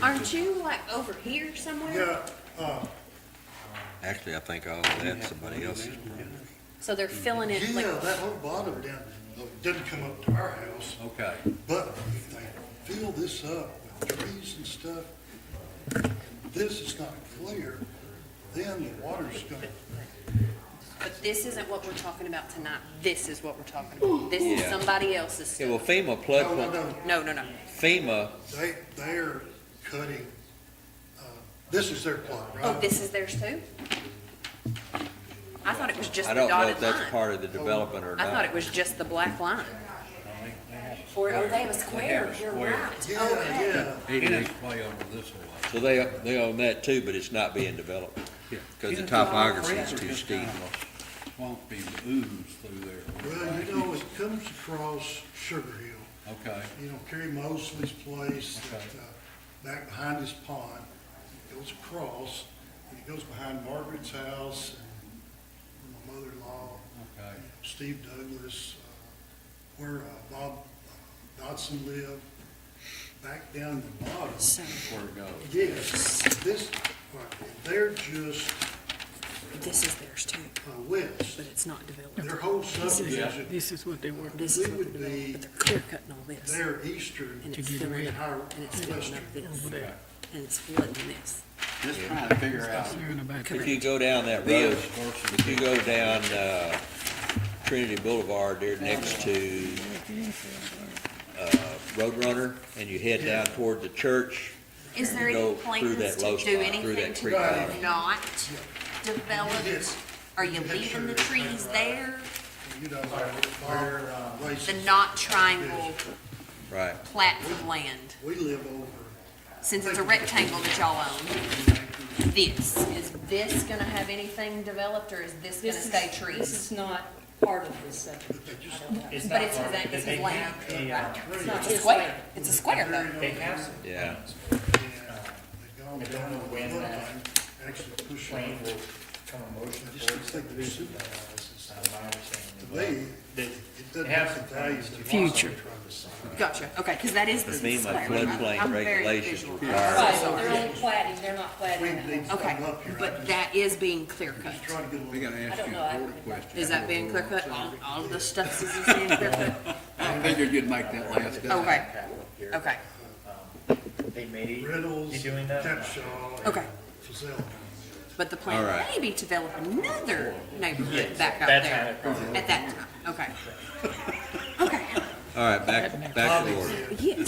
Aren't you like over here somewhere? Actually, I think all of that's somebody else's. So they're filling it like, Yeah, that whole bottom down, didn't come up to our house, Okay. but if they fill this up with trees and stuff, this is not clear, then the water's gonna, but this isn't what we're talking about tonight. This is what we're talking about. This is Yeah. somebody else's Yeah, well, stuff. FEMA floodplain, No. FEMA, they're cutting, this is their plot, right? Oh, this is theirs too? I thought it was just I the don't know dotted if that's line. part of the development or I thought it not. was just the black line. Or, oh, they have a square, you're right. Yeah, Okay. yeah. He needs to play over this way. So they own that too, but it's not being developed. Because the topography is too steep. Swamp be ooze through there. Well, you know, it comes across Sugar Hill, Okay. you know, Kerry Mosley's place, back behind his pond. It goes across, and it goes behind Margaret's house, and my mother-in-law, Okay. Steve Douglas, where Bob Dodson lived, back down the bottom. Where it goes. Yes, this, they're just This is theirs too, west. but it's not developed. Their whole subdivision, This is what they were. This we is what would they're developing, be, but they're clear cutting all this. their eastern, And it's filling it, higher, and it's filling western. up this, and it's flooding this. Just trying to figure out. If you go down that road, if you go down Trinity Boulevard there next to Roadrunner, and you head down toward the church, Is there Go any through plans that to low do spot, through anything that to creek bottom. not develop? Are you leaving the trees there? You know, Bob The races. not triangle right? plats of land? We live over, Since it's a rectangle that y'all own, is this gonna have anything developed, or is this gonna stay This trees? is not part of this subdivision. but they just, But it's his land, right? not It's a his square, land. it's a square though. They have some, Yeah. they've gone I don't down know the when that floodplain, actually pushing. plan will come a motion I just don't for think they're subdivision. super. My understanding. To me, it doesn't They have have some the value plans to to Future. Gotcha, okay, because that is the FEMA square. floodplain I'm very regulations visual. require- Right, Sorry. they're only platting, they're not platting We that need house. to Okay, come up here. but that is being clear cut. Just trying to get a We little. gotta I ask don't you know, a I board haven't- question. Is that being clear cut? All of the stuff is being clear cut? I figured you'd make that last guy. Okay, okay. they may Reynolds, be doing that. Capshaw, Okay. and Fazell. But the All plan right. may be to develop another neighborhood Yes, back up that there time. at that time. Okay. Okay, All right, back to order. yes.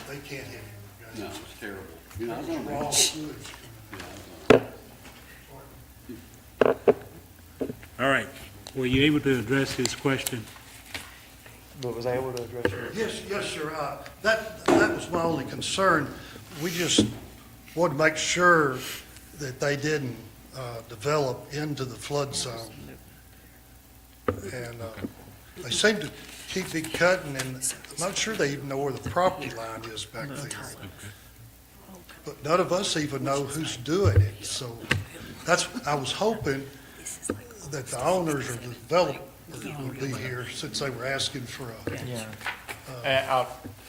They can't hear you, No, guys. it's terrible. You know, I was on Raw the- sewage. All right. Were you able to address his question? But was I able to address your? Yes, sir. That was my only concern. We just wanted to make sure that they didn't develop into the flood zone. And they seem to keep big cutting, and I'm not sure they even know where the property line is back there. But none of us even know who's doing it, so I was hoping that the owners or the developer would be here, since they were asking for a Yeah.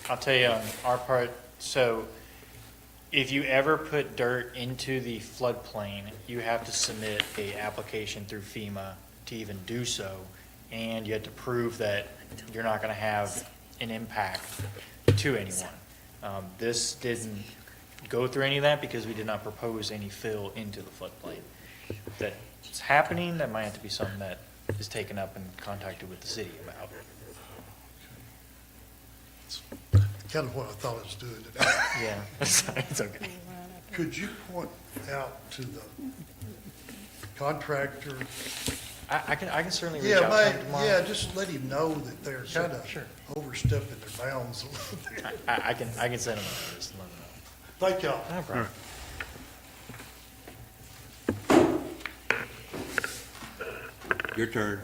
I'll tell you on our part, so if you ever put dirt into the floodplain, you have to submit a application through FEMA to even do so, and you have to prove that you're not gonna have an impact to anyone. This didn't go through any of that because we did not propose any fill into the floodplain. That's happening, that might have to be something that is taken up and contacted with the city about. kind of what I thought it was doing today. Yeah, it's okay. Could you point out to the contractor? I can certainly reach Yeah, out to him man, tomorrow. yeah, just let him know that they're Sure, kind of sure. overstepping their bounds a little bit. I can send him a list and let him know. Thank y'all. No problem. Your turn.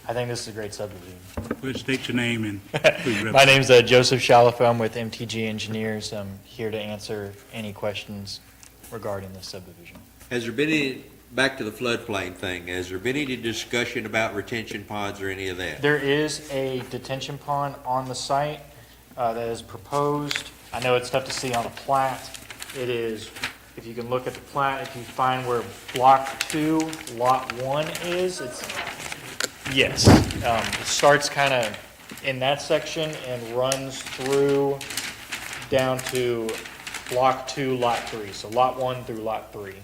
I think this is a great subdivision. Please state your name and who you My represent. name's Joseph Shalafo. I'm with MTG Engineers. I'm here to answer any questions regarding this subdivision. Has there been any, back to the floodplain thing, has there been any discussion about retention ponds or any of that? There is a detention pond on the site that is proposed. I know it's tough to see on a plat. It is, if you can look at the plat, if you find where Block 2, Lot 1 is, it's, yes. It starts kind of in that section and runs through down to Block 2, Lot 3. So Lot 1 through Lot 3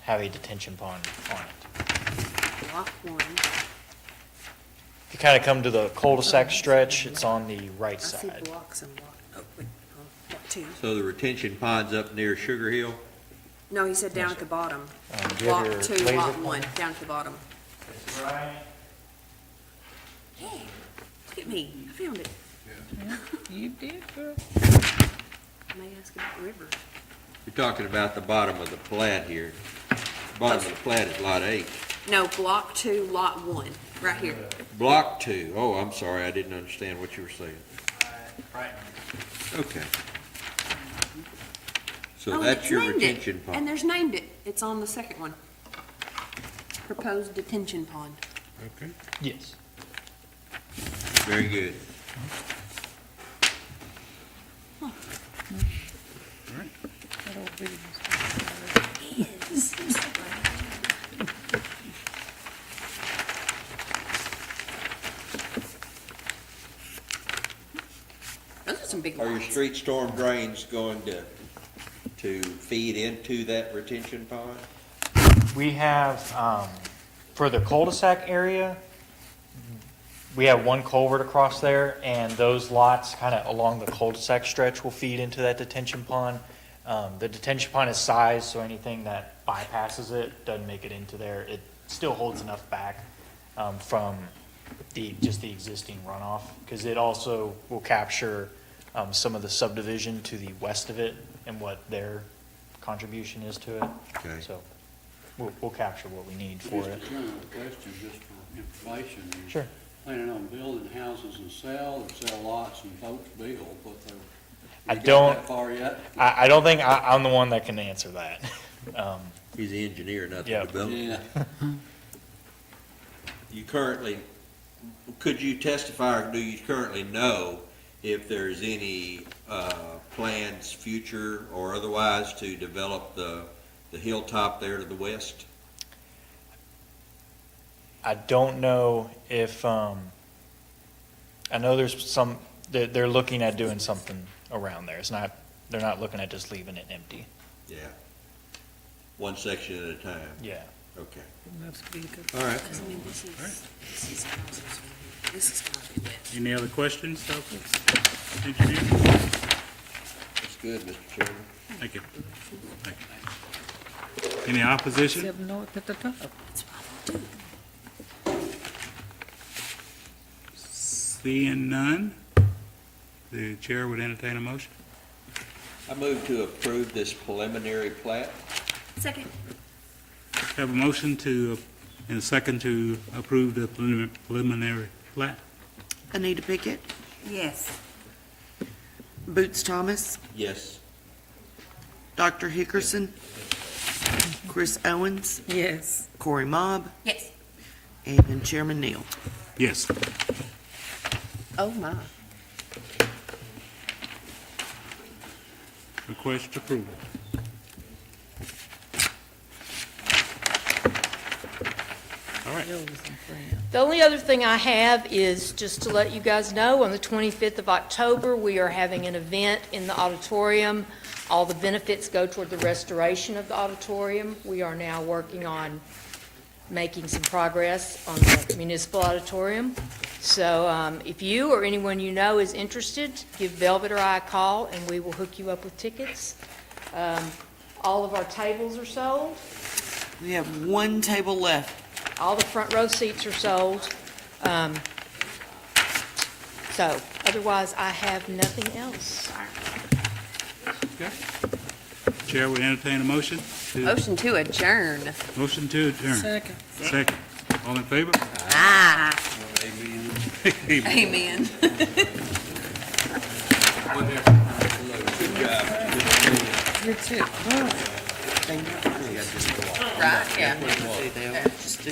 have a detention pond on it. Block 1. If you kind of come to the cul-de-sac stretch, it's on the right I see side. blocks and block, oh, wait, block 2. So the retention pond's up near Sugar Hill? No, he said down at the bottom. Do you have your Block 2, laser lot pointer? 1, down at the bottom. Right. Yeah, look at me, I found it. You did, girl. I may ask about the river. You're talking about the bottom of the plat here. Bottom of the plat is Lot 8. No, block 2, lot 1, right here. Block 2, oh, I'm sorry, I didn't understand what you were saying. Right. Okay. So Oh, that's it's your named it. retention And pond. there's named it, it's on the second one. Proposed detention pond. Okay. Yes. Very good. Yes. Those are some big Are your lots. street storm drains going to feed into that retention pond? We have, for the cul-de-sac area, we have one culvert across there, and those lots kind of along the cul-de-sac stretch will feed into that detention pond. The detention pond is sized, so anything that bypasses it doesn't make it into there. It still holds enough back from just the existing runoff, because it also will capture some of the subdivision to the west of it and what their contribution is to it. Okay. So we'll capture what we need for Just it. a general question, just for information. You Sure. Planning on building houses and sell, or sell lots and folks build, but they're. I you got don't- that far yet? I don't think I'm the one that can answer that. He's the engineer, not the Yeah. developer. Yeah. You currently, could you testify, or do you currently know if there's any plans, future or otherwise, to develop the hilltop there to the west? I don't know if, I know there's some, they're looking at doing something around there. It's not, they're not looking at just leaving it empty. Yeah. One section at a time. Yeah. Okay. Must be good. All right. Any other questions, engineer? That's good, Mr. Chairman. Thank you. Thank you. Any opposition? Except north at the top. Seeing none, the chair would entertain a motion. I move to approve this preliminary plat. Second. Have a motion to, and a second to approve the preliminary plat. Anita Pickett, Yes. Boots Thomas, Yes. Dr. Hickerson, Chris Owens, Yes. Corey Mobb, Yes. and Chairman Neal. Yes. Oh, my. Request approval. All right. The only other thing I have is just to let you guys know, on the 25th of October, we are having an event in the auditorium. All the benefits go toward the restoration of the auditorium. We are now working on making some progress on the municipal auditorium. So if you or anyone you know is interested, give Velvet or I a call, and we will hook you up with tickets. All of our tables are sold. We have one table left. All the front row seats are sold. So otherwise, I have nothing else. Chair would entertain a motion. Motion to adjourn. Motion to adjourn. Second. Second. All in favor? Ah, Amen. amen. You too. Right, yeah. Just do